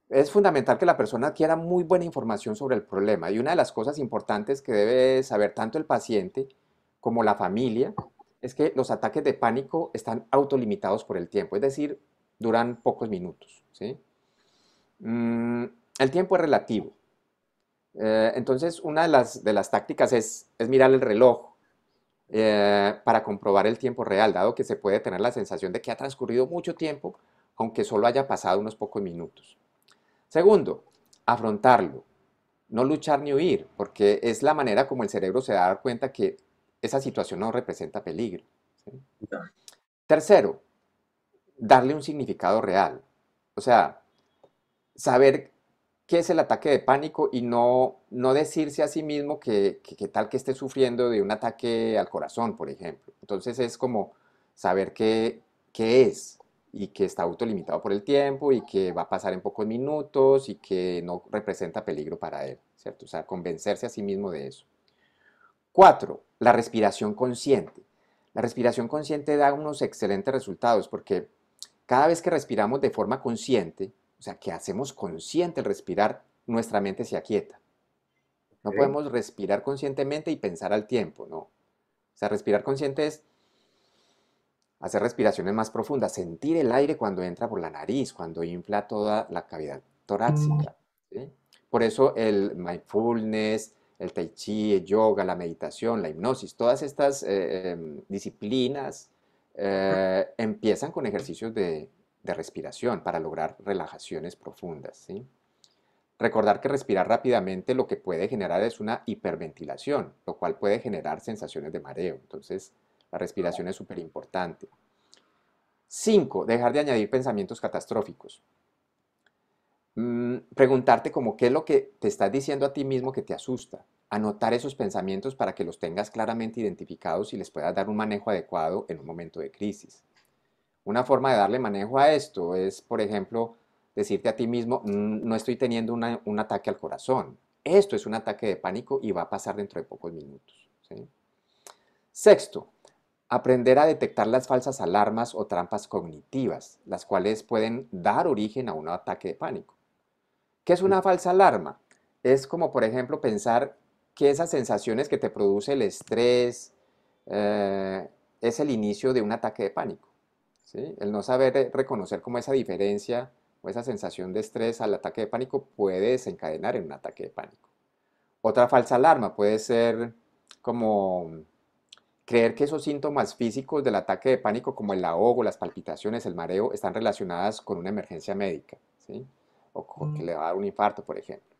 Es fundamental que la persona adquiera muy buena información sobre el problema y una de las cosas importantes que debe saber tanto el paciente como la familia es que los ataques de pánico están autolimitados por el tiempo, es decir, duran pocos minutos, ¿sí? Mm, el tiempo es relativo. Entonces, una de las tácticas es mirar el reloj para comprobar el tiempo real, dado que se puede tener la sensación de que ha transcurrido mucho tiempo, aunque solo haya pasado unos pocos minutos. Segundo, afrontarlo, no luchar ni huir, porque es la manera como el cerebro se da cuenta que esa situación no representa peligro, ¿sí? Tercero, darle un significado real, o sea, saber qué es el ataque de pánico y no decirse a sí mismo que tal que esté sufriendo de un ataque al corazón, por ejemplo. Entonces es como saber qué es y que está autolimitado por el tiempo y que va a pasar en pocos minutos y que no representa peligro para él, ¿cierto? O sea, convencerse a sí mismo de eso. Cuatro, la respiración consciente. La respiración consciente da unos excelentes resultados porque cada vez que respiramos de forma consciente, o sea, que hacemos consciente el respirar, nuestra mente se aquieta. No ¿Ok? podemos respirar conscientemente y pensar al tiempo, ¿no? O sea, respirar consciente es hacer respiraciones más profundas, sentir el aire cuando entra por la nariz, cuando infla toda la cavidad torácica, ¿sí? Por eso el mindfulness, el tai chi, el yoga, la meditación, la hipnosis, todas estas disciplinas empiezan con ejercicios de respiración para lograr relajaciones profundas, ¿sí? Recordar que respirar rápidamente lo que puede generar es una hiperventilación, lo cual puede generar sensaciones de mareo. Entonces, la respiración es súper importante. 5. Dejar de añadir pensamientos catastróficos. Preguntarte como qué es lo que te estás diciendo a ti mismo que te asusta. Anotar esos pensamientos para que los tengas claramente identificados y les puedas dar un manejo adecuado en un momento de crisis. Una forma de darle manejo a esto es, por ejemplo, decirte a ti mismo, no estoy teniendo un ataque al corazón. Esto es un ataque de pánico y va a pasar dentro de pocos minutos, ¿sí? Sexto, aprender a detectar las falsas alarmas o trampas cognitivas, las cuales pueden dar origen a un ataque de pánico. ¿Qué es una falsa alarma? Es como, por ejemplo, pensar que esas sensaciones que te produce el estrés es el inicio de un ataque de pánico, ¿sí? El no saber reconocer cómo esa diferencia o esa sensación de estrés al ataque de pánico puede desencadenar en un ataque de pánico. Otra falsa alarma puede ser como creer que esos síntomas físicos del ataque de pánico, como el ahogo, las palpitaciones, el mareo, están relacionadas con una emergencia médica, ¿sí? O con que le va a dar un infarto, por ejemplo.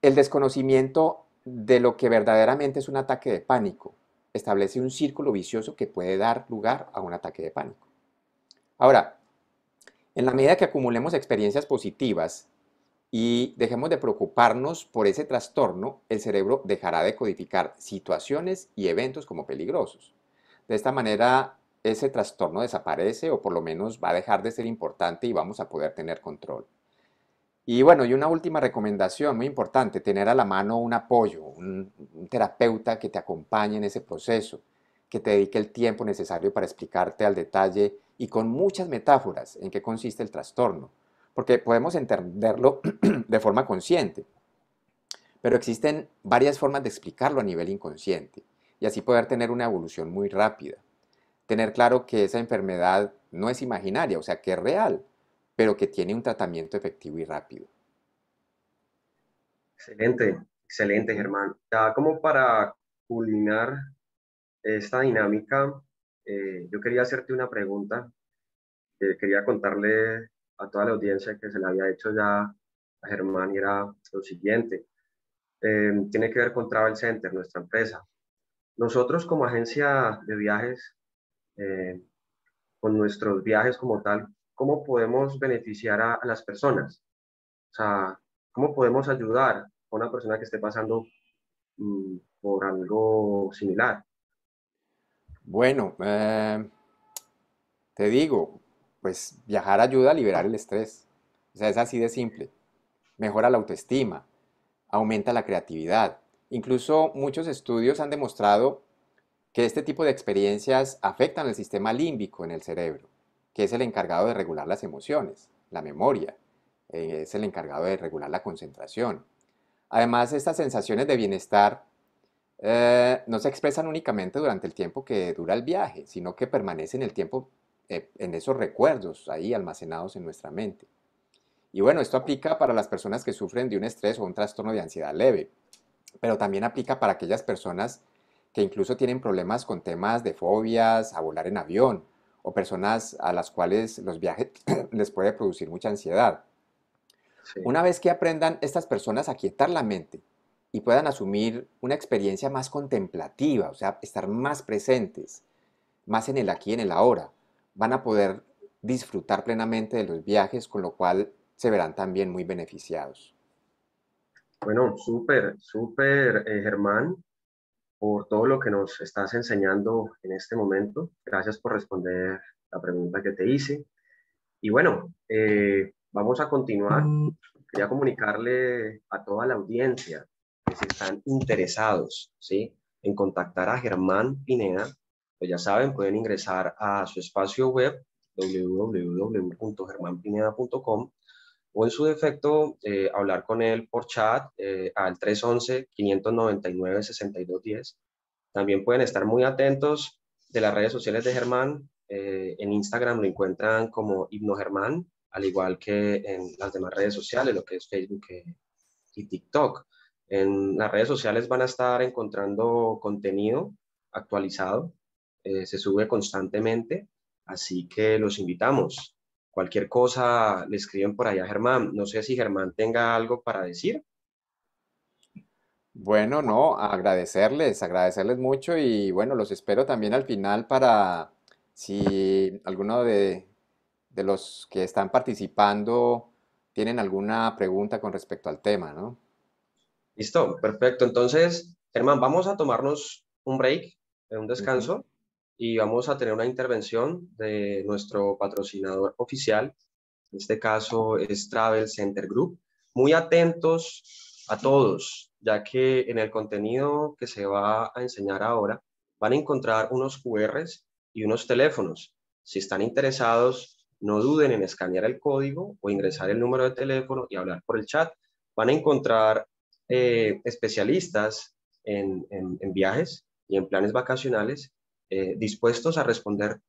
El desconocimiento de lo que verdaderamente es un ataque de pánico establece un círculo vicioso que puede dar lugar a un ataque de pánico. Ahora, en la medida que acumulemos experiencias positivas y dejemos de preocuparnos por ese trastorno, el cerebro dejará de codificar situaciones y eventos como peligrosos. De esta manera, ese trastorno desaparece o por lo menos va a dejar de ser importante y vamos a poder tener control. Y bueno, y una última recomendación muy importante, tener a la mano un apoyo, un terapeuta que te acompañe en ese proceso, que te dedique el tiempo necesario para explicarte al detalle y con muchas metáforas en qué consiste el trastorno, porque podemos entenderlo de forma consciente, pero existen varias formas de explicarlo a nivel inconsciente y así poder tener una evolución muy rápida. Tener claro que esa enfermedad no es imaginaria, o sea, que es real, pero que tiene un tratamiento efectivo y rápido. Excelente, excelente, Germán. Ya como para culminar esta dinámica, yo quería hacerte una pregunta. Quería contarle a toda la audiencia que se le había hecho ya a Germán y era lo siguiente. Tiene que ver con Travel Center, nuestra empresa. Nosotros como agencia de viajes, eh, con nuestros viajes como tal, ¿cómo podemos beneficiar a las personas? O sea, ¿cómo podemos ayudar a una persona que esté pasando por algo similar? Bueno, te digo, pues viajar ayuda a liberar el estrés. O sea, es así de simple. Mejora la autoestima, aumenta la creatividad. Incluso muchos estudios han demostrado que este tipo de experiencias afectan el sistema límbico en el cerebro, que es el encargado de regular las emociones, la memoria, es el encargado de regular la concentración. Además, estas sensaciones de bienestar no se expresan únicamente durante el tiempo que dura el viaje, sino que permanecen el tiempo en esos recuerdos ahí almacenados en nuestra mente. Y bueno, esto aplica para las personas que sufren de un estrés o un trastorno de ansiedad leve, pero también aplica para aquellas personas que incluso tienen problemas con temas de fobias a volar en avión o personas a las cuales los viajes les puede producir mucha ansiedad. Sí. Una vez que aprendan estas personas a quietar la mente y puedan asumir una experiencia más contemplativa, o sea, estar más presentes, más en el aquí y en el ahora, van a poder disfrutar plenamente de los viajes, con lo cual se verán también muy beneficiados. Bueno, súper, súper, Germán, por todo lo que nos estás enseñando en este momento. Gracias por responder la pregunta que te hice. Y bueno, vamos a continuar. Quería comunicarle a toda la audiencia que si están interesados, ¿sí?, en contactar a Germán Pineda, pues ya saben, pueden ingresar a su espacio web www.germanpineda.com o en su defecto hablar con él por chat al 311-599-6210. También pueden estar muy atentos de las redes sociales de Germán. En Instagram lo encuentran como HipnoGermán, al igual que en las demás redes sociales, lo que es Facebook y TikTok. En las redes sociales van a estar encontrando contenido actualizado, se sube constantemente, así que los invitamos. Cualquier cosa le escriben por allá a Germán. No sé si Germán tenga algo para decir. Bueno, no, agradecerles mucho y bueno, los espero también al final para si alguno de los que están participando tienen alguna pregunta con respecto al tema, ¿no? Listo, perfecto. Entonces, Germán, vamos a tomarnos un break, un Ujú. descanso, y vamos a tener una intervención de nuestro patrocinador oficial. En este caso es Travel Center Group. Muy atentos a todos, ya que en el contenido que se va a enseñar ahora van a encontrar unos QRs y unos teléfonos. Si están interesados, no duden en escanear el código o ingresar el número de teléfono y hablar por el chat. Van a encontrar especialistas en viajes y en planes vacacionales dispuestos a responder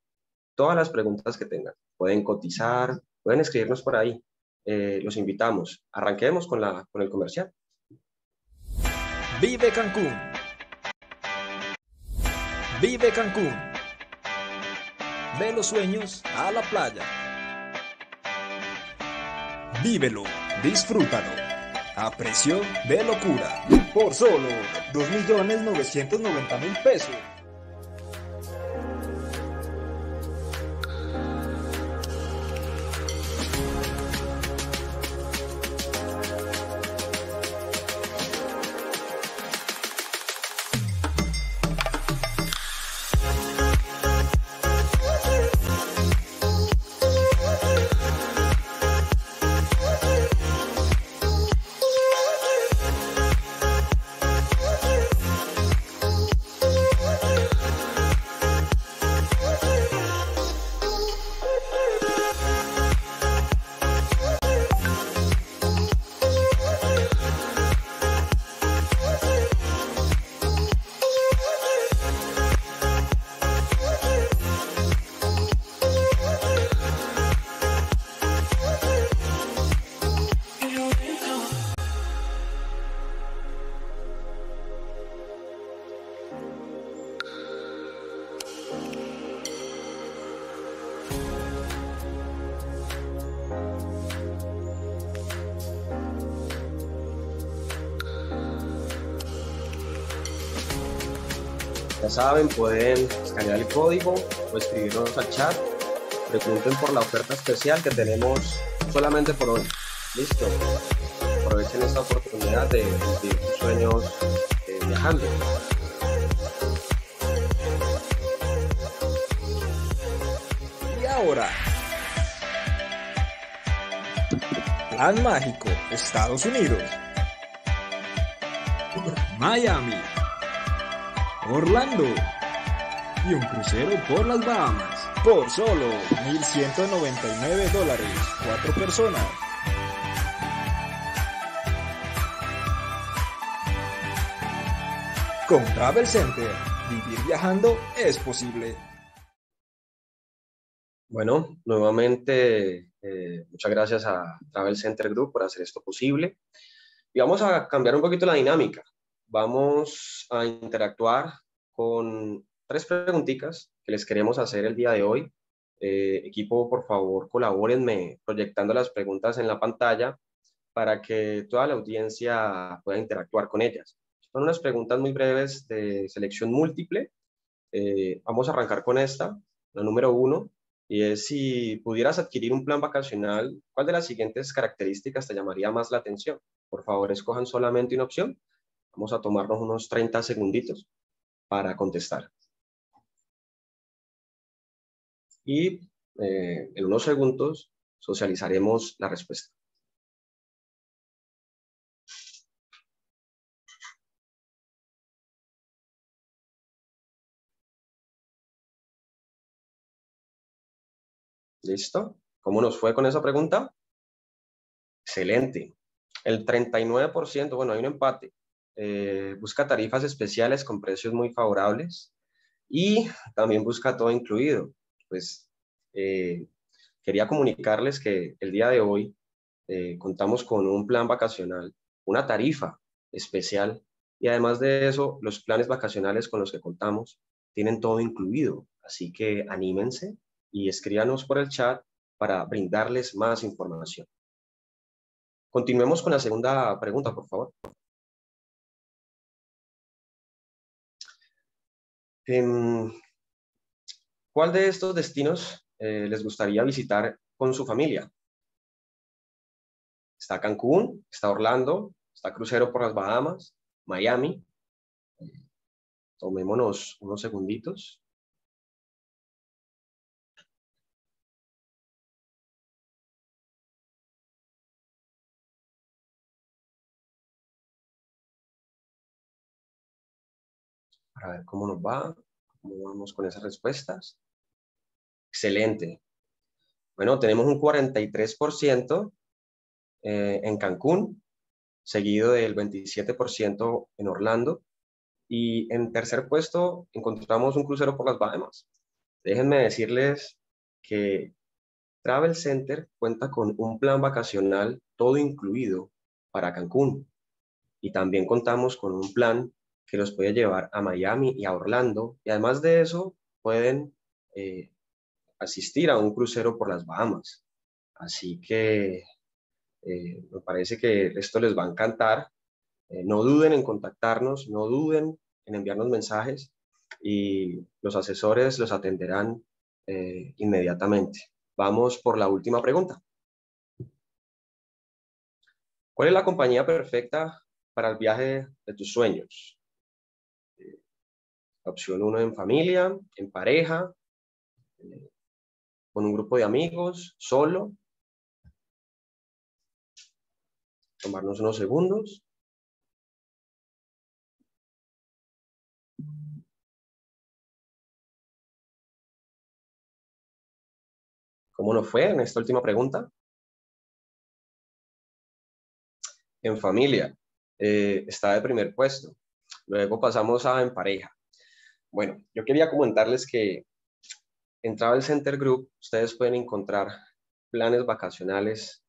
todas las preguntas que tengan. Pueden cotizar, pueden escribirnos por ahí. Los invitamos. Arranquemos con el comercial. Vive Cancún. Vive Cancún. Ve los sueños a la playa. Vívelo, disfrútalo. A precio de locura. Por solo 2.990.000 pesos. Ya saben, pueden escanear el código o escribirnos al chat. Pregunten por la oferta especial que tenemos solamente por hoy. Listo. Aprovechen esta oportunidad de cumplir sus sueños viajando. Y ahora, Plan Mágico, Estados Unidos, Miami, Orlando y un crucero por las Bahamas por solo $1,199, 4 personas. Con Travel Center, vivir viajando es posible. Bueno, nuevamente, muchas gracias a Travel Center Group por hacer esto posible. Y vamos a cambiar un poquito la dinámica. Vamos a interactuar con 3 preguntitas que les queremos hacer el día de hoy. Equipo, por favor, colabórenme proyectando las preguntas en la pantalla para que toda la audiencia pueda interactuar con ellas. Son unas preguntas muy breves de selección múltiple. Vamos a arrancar con esta, la número 1, y es: si pudieras adquirir un plan vacacional, ¿cuál de las siguientes características te llamaría más la atención? Por favor, escojan solamente una opción. Vamos a tomarnos unos 30 segunditos para contestar. Y en unos segundos socializaremos la respuesta. ¿Listo? ¿Cómo nos fue con esa pregunta? Excelente. El 39%, bueno, hay un empate, busca tarifas especiales con precios muy favorables y también busca todo incluido. Pues quería comunicarles que el día de hoy contamos con un plan vacacional, una tarifa especial, y además de eso, los planes vacacionales con los que contamos tienen todo incluido. Así que anímense y escríbanos por el chat para brindarles más información. Continuemos con la segunda pregunta, por favor. ¿Cuál de estos destinos les gustaría visitar con su familia? Está Cancún, está Orlando, está crucero por las Bahamas, Miami. Tomémonos unos segunditos. Para ver cómo nos va, cómo vamos con esas respuestas. Excelente. Bueno, tenemos un 43% en Cancún, seguido del 27% en Orlando. Y en tercer puesto encontramos un crucero por las Bahamas. Déjenme decirles que Travel Center cuenta con un plan vacacional todo incluido para Cancún. Y también contamos con un plan que los puede llevar a Miami y a Orlando. Y además de eso, pueden asistir a un crucero por las Bahamas. Así que me parece que esto les va a encantar. No duden en contactarnos, no duden en enviarnos mensajes y los asesores los atenderán inmediatamente. Vamos por la última pregunta. ¿Cuál es la compañía perfecta para el viaje de tus sueños? Opción 1, en familia, en pareja, con un grupo de amigos, solo. Tomarnos unos segundos. ¿Cómo nos fue en esta última pregunta? En familia, está de primer puesto. Luego pasamos a en pareja. Bueno, yo quería comentarles que en Travel Center Group ustedes pueden encontrar planes vacacionales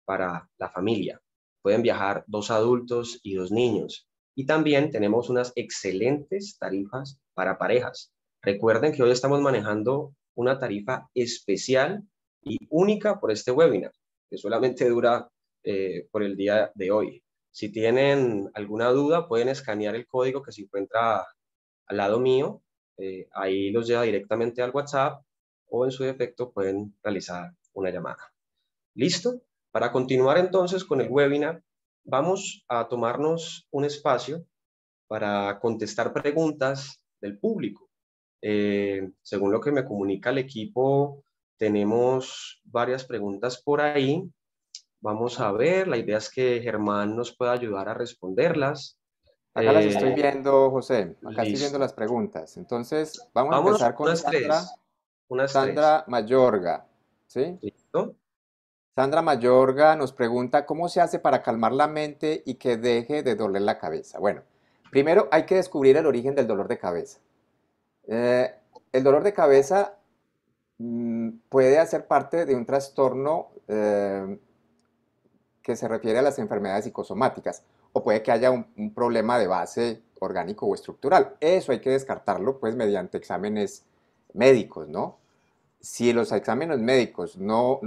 para la familia. Pueden viajar 2 adultos y 2 niños. Y también tenemos unas excelentes tarifas para parejas. Recuerden que hoy estamos manejando una tarifa especial y única por este webinar, que solamente dura por el día de hoy. Si tienen alguna duda, pueden escanear el código que se encuentra al lado mío. Ahí los lleva directamente al WhatsApp o en su defecto pueden realizar una llamada. ¿Listo? Para continuar entonces con el webinar, vamos a tomarnos un espacio para contestar preguntas del público. Según lo que me comunica el equipo, tenemos varias preguntas por ahí. Vamos a ver, la idea es que Germán nos pueda ayudar a responderlas. Acá las estoy viendo, José. Acá estoy viendo Listo. las preguntas. Entonces, vamos a Vámonos empezar con con unas tres. Sandra Mayorga, ¿sí? ¿Listo? Sandra Mayorga nos pregunta cómo se hace para calmar la mente y que deje de doler la cabeza. Bueno, primero hay que descubrir el origen del dolor de cabeza. Eh, el dolor de cabeza puede hacer parte de un trastorno que se refiere a las enfermedades psicosomáticas o puede que haya un problema de base orgánico o estructural. Eso hay que descartarlo pues mediante exámenes médicos, ¿no? Si los exámenes médicos no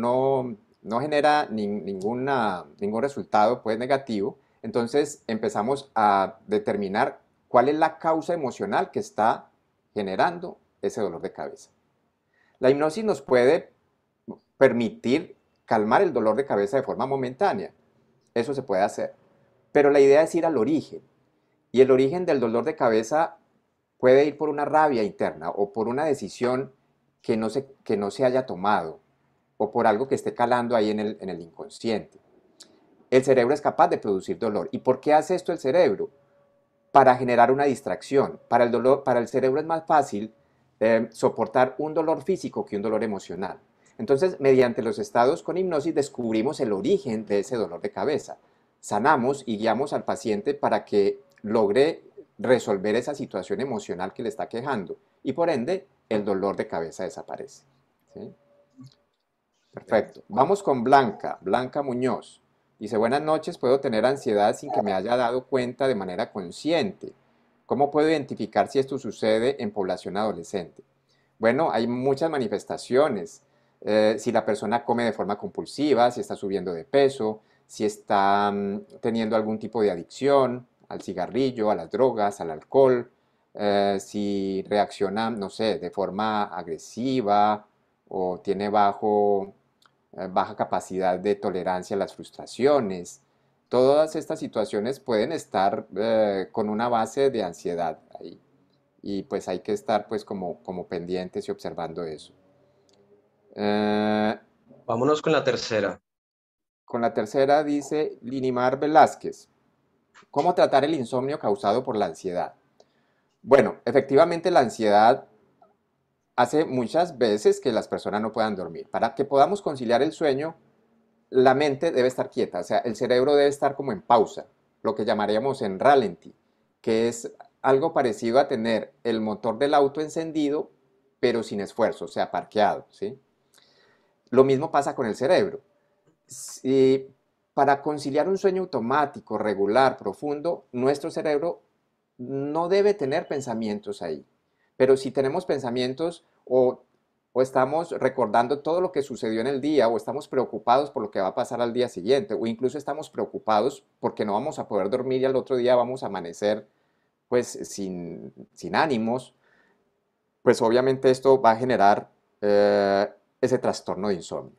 genera ningún resultado pues negativo, entonces empezamos a determinar cuál es la causa emocional que está generando ese dolor de cabeza. La hipnosis nos puede permitir calmar el dolor de cabeza de forma momentánea. Eso se puede hacer. Pero la idea es ir al origen. Y el origen del dolor de cabeza puede ir por una rabia interna o por una decisión que no se haya tomado o por algo que esté calando ahí en el inconsciente. El cerebro es capaz de producir dolor. ¿Y por qué hace esto el cerebro? Para generar una distracción. Para el cerebro es más fácil soportar un dolor físico que un dolor emocional. Entonces, mediante los estados con hipnosis descubrimos el origen de ese dolor de cabeza. Sanamos y guiamos al paciente para que logre resolver esa situación emocional que le está quejando y por ende el dolor de cabeza desaparece. ¿Sí? Perfecto. Vamos con Blanca, Blanca Muñoz. Dice, buenas noches, puedo tener ansiedad sin que me haya dado cuenta de manera consciente. ¿Cómo puedo identificar si esto sucede en población adolescente? Bueno, hay muchas manifestaciones. Si la persona come de forma compulsiva, si está subiendo de peso, si está teniendo algún tipo de adicción al cigarrillo, a las drogas, al alcohol, si reacciona, no sé, de forma agresiva o tiene baja capacidad de tolerancia a las frustraciones. Todas estas situaciones pueden estar con una base de ansiedad ahí. Y pues hay que estar pues como pendientes y observando eso. Vámonos con la tercera. Con la tercera dice Linimar Velázquez. ¿Cómo tratar el insomnio causado por la ansiedad? Bueno, efectivamente la ansiedad hace muchas veces que las personas no puedan dormir. Para que podamos conciliar el sueño, la mente debe estar quieta, o sea, el cerebro debe estar como en pausa, lo que llamaríamos en ralentí, que es algo parecido a tener el motor del auto encendido, pero sin esfuerzo, o sea, parqueado, ¿sí? Lo mismo pasa con el cerebro. Si, para conciliar un sueño automático, regular, profundo, nuestro cerebro no debe tener pensamientos ahí. Pero si tenemos pensamientos o estamos recordando todo lo que sucedió en el día o estamos preocupados por lo que va a pasar al día siguiente o incluso estamos preocupados porque no vamos a poder dormir y al otro día vamos a amanecer pues sin ánimos, pues obviamente esto va a generar ese trastorno de insomnio.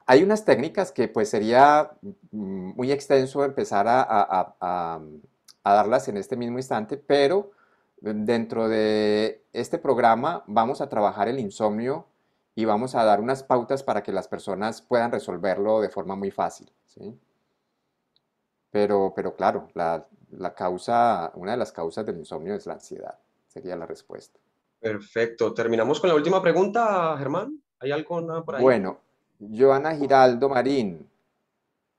Hay unas técnicas que pues sería muy extenso empezar a darlas en este mismo instante, pero dentro de este programa vamos a trabajar el insomnio y vamos a dar unas pautas para que las personas puedan resolverlo de forma muy fácil, ¿sí? Pero claro, una de las causas del insomnio es la ansiedad, sería la respuesta. Perfecto. Terminamos con la última pregunta, Germán. ¿Hay algo nada por ahí? Bueno, Joana Giraldo Marín,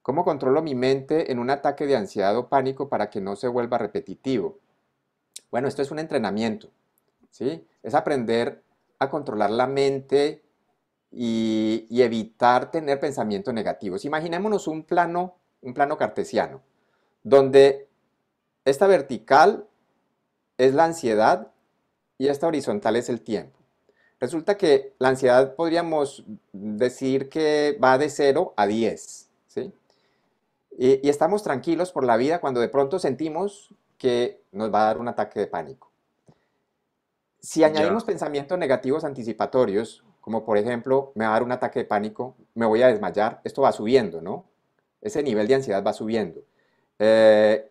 ¿cómo controlo mi mente en un ataque de ansiedad o pánico para que no se vuelva repetitivo? Bueno, esto es un entrenamiento, ¿sí? Es aprender a controlar la mente y evitar tener pensamientos negativos. Imaginémonos un plano cartesiano, donde esta vertical es la ansiedad y esta horizontal es el tiempo. Resulta que la ansiedad podríamos decir que va de 0 a 10, ¿sí? Y estamos tranquilos por la vida cuando de pronto sentimos que nos va a dar un ataque de pánico. Si Ya, añadimos pensamientos negativos anticipatorios, como por ejemplo, me va a dar un ataque de pánico, me voy a desmayar, esto va subiendo, ¿no? Ese nivel de ansiedad va subiendo. Que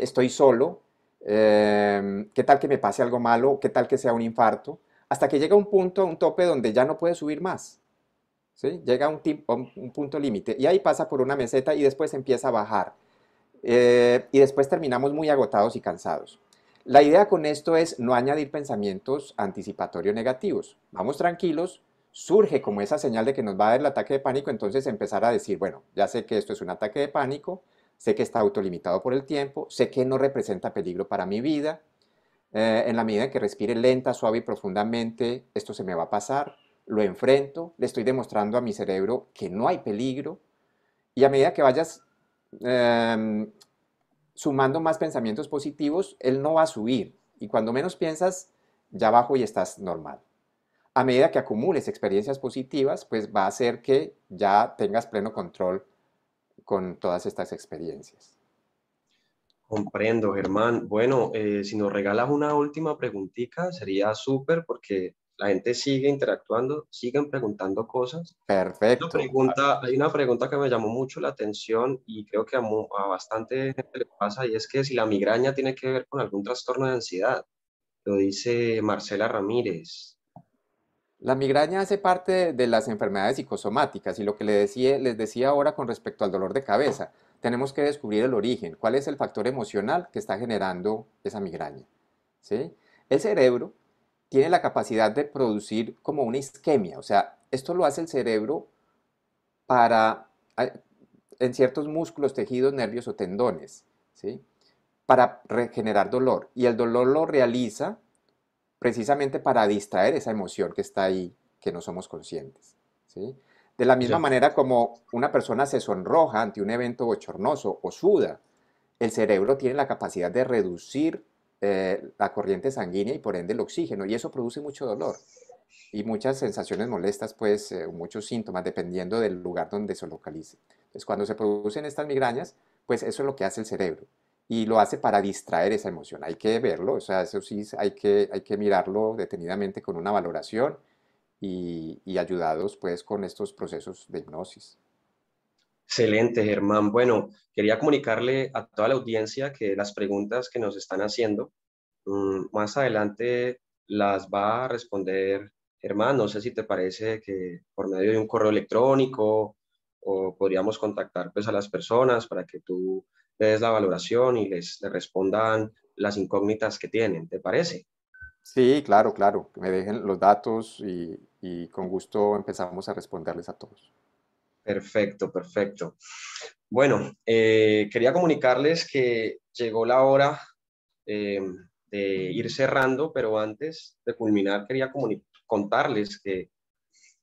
estoy solo, ¿Qué tal que me pase algo malo? ¿Qué tal que sea un infarto? Hasta que llega un punto, un tope donde ya no puede subir más. ¿Sí? Llega a un punto límite y ahí pasa por una meseta y después empieza a bajar. Y después terminamos muy agotados y cansados. La idea con esto es no añadir pensamientos anticipatorios negativos. Vamos tranquilos, surge como esa señal de que nos va a dar el ataque de pánico, entonces empezar a decir, bueno, ya sé que esto es un ataque de pánico, sé que está autolimitado por el tiempo, sé que no representa peligro para mi vida, en la medida en que respire lenta, suave y profundamente, esto se me va a pasar, lo enfrento, le estoy demostrando a mi cerebro que no hay peligro, y a medida que vayas eh, sumando más pensamientos positivos, él no va a subir. Y cuando menos piensas, ya abajo y estás normal. A medida que acumules experiencias positivas, pues va a hacer que ya tengas pleno control con todas estas experiencias. Comprendo, Germán. Bueno, si nos regalas una última preguntita, sería súper porque la gente sigue interactuando, siguen preguntando cosas. Perfecto. Hay una pregunta que me llamó mucho la atención y creo que a bastante gente le pasa y es que si la migraña tiene que ver con algún trastorno de ansiedad. Lo dice Marcela Ramírez. La migraña hace parte de las enfermedades psicosomáticas y lo que les decía ahora con respecto al dolor de cabeza, tenemos que descubrir el origen, cuál es el factor emocional que está generando esa migraña. ¿Sí? El cerebro tiene la capacidad de producir como una isquemia, o sea, esto lo hace el cerebro para, en ciertos músculos, tejidos, nervios o tendones, ¿sí? Para regenerar dolor. Y el dolor lo realiza precisamente para distraer esa emoción que está ahí, que no somos conscientes, ¿sí? De la misma Ya. manera como una persona se sonroja ante un evento bochornoso o suda, el cerebro tiene la capacidad de reducir la corriente sanguínea y por ende el oxígeno, y eso produce mucho dolor y muchas sensaciones molestas, pues muchos síntomas, dependiendo del lugar donde se localice. Entonces, cuando se producen estas migrañas, pues eso es lo que hace el cerebro y lo hace para distraer esa emoción. Hay que verlo, o sea, eso sí hay que mirarlo detenidamente con una valoración y ayudados pues con estos procesos de hipnosis. Excelente, Germán. Bueno, quería comunicarle a toda la audiencia que las preguntas que nos están haciendo, más adelante las va a responder Germán. No sé si te parece que por medio de un correo electrónico o podríamos contactar pues a las personas para que tú le des la valoración y les respondan las incógnitas que tienen. ¿Te parece? Sí, claro, claro, que me dejen los datos y con gusto empezamos a responderles a todos. Perfecto, perfecto. Bueno, quería comunicarles que llegó la hora eh, de ir cerrando, pero antes de culminar quería contarles que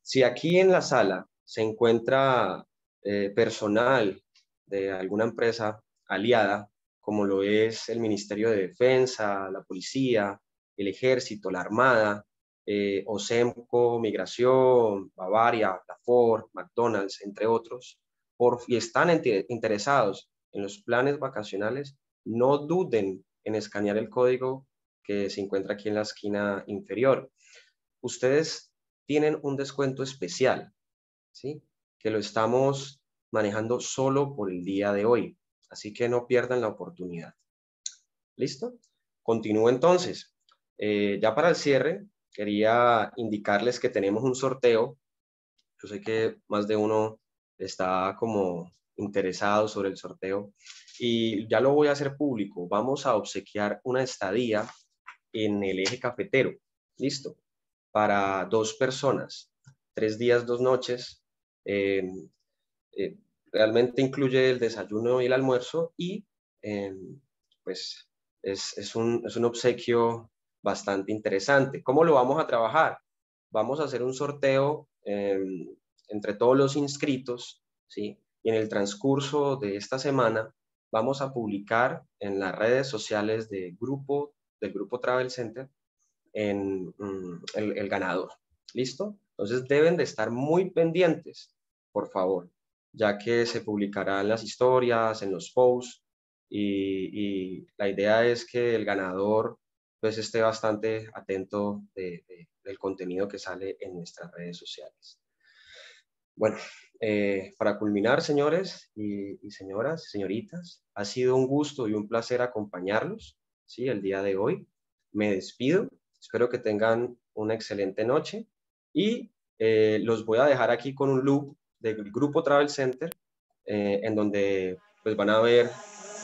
si aquí en la sala se encuentra personal de alguna empresa aliada, como lo es el Ministerio de Defensa, la Policía, el Ejército, la Armada, OSEMCO, Migración, Bavaria, la Ford, McDonald's, entre otros, y están interesados en los planes vacacionales, no duden en escanear el código que se encuentra aquí en la esquina inferior. Ustedes tienen un descuento especial, ¿sí? Que lo estamos manejando solo por el día de hoy. Así que no pierdan la oportunidad. ¿Listo? Continúo entonces. Ya para el cierre, quería indicarles que tenemos un sorteo. Yo sé que más de uno está como interesado sobre el sorteo y ya lo voy a hacer público. Vamos a obsequiar una estadía en el eje cafetero. ¿Listo? Para 2 personas, 3 días, 2 noches. Eh, eh, Realmente incluye el desayuno y el almuerzo y eh, pues es un obsequio bastante interesante. ¿Cómo lo vamos a trabajar? Vamos a hacer un sorteo entre todos los inscritos, ¿sí? Y en el transcurso de esta semana vamos a publicar en las redes sociales del grupo Travel Center el ganador. ¿Listo? Entonces deben de estar muy pendientes, por favor, ya que se publicarán las historias, en los posts, y la idea es que el ganador pues esté bastante atento del contenido que sale en nuestras redes sociales. Bueno, para culminar, señores y señoras, señoritas, ha sido un gusto y un placer acompañarlos. ¿sí? El día de hoy. Me despido, espero que tengan una excelente noche y los voy a dejar aquí con un loop del Grupo Travel Center, en donde pues, van a ver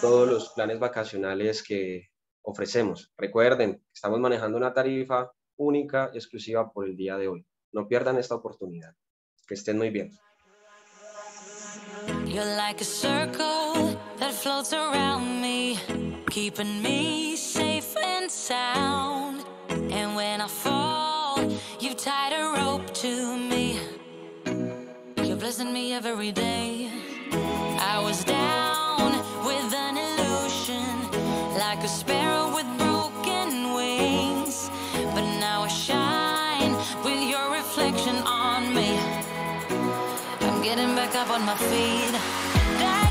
todos los planes vacacionales que ofrecemos. Recuerden, estamos manejando una tarifa única, exclusiva por el día de hoy. No pierdan esta oportunidad. Que estén muy bien. You're like a circle that floats around me, keeping me safe and sound. And when I fall, you've tied a rope to me. You're blessing me every day. I was down with an illusion, like a sparrow with broken wings. But now I shine with your reflection on me. I'm getting back up on my feet.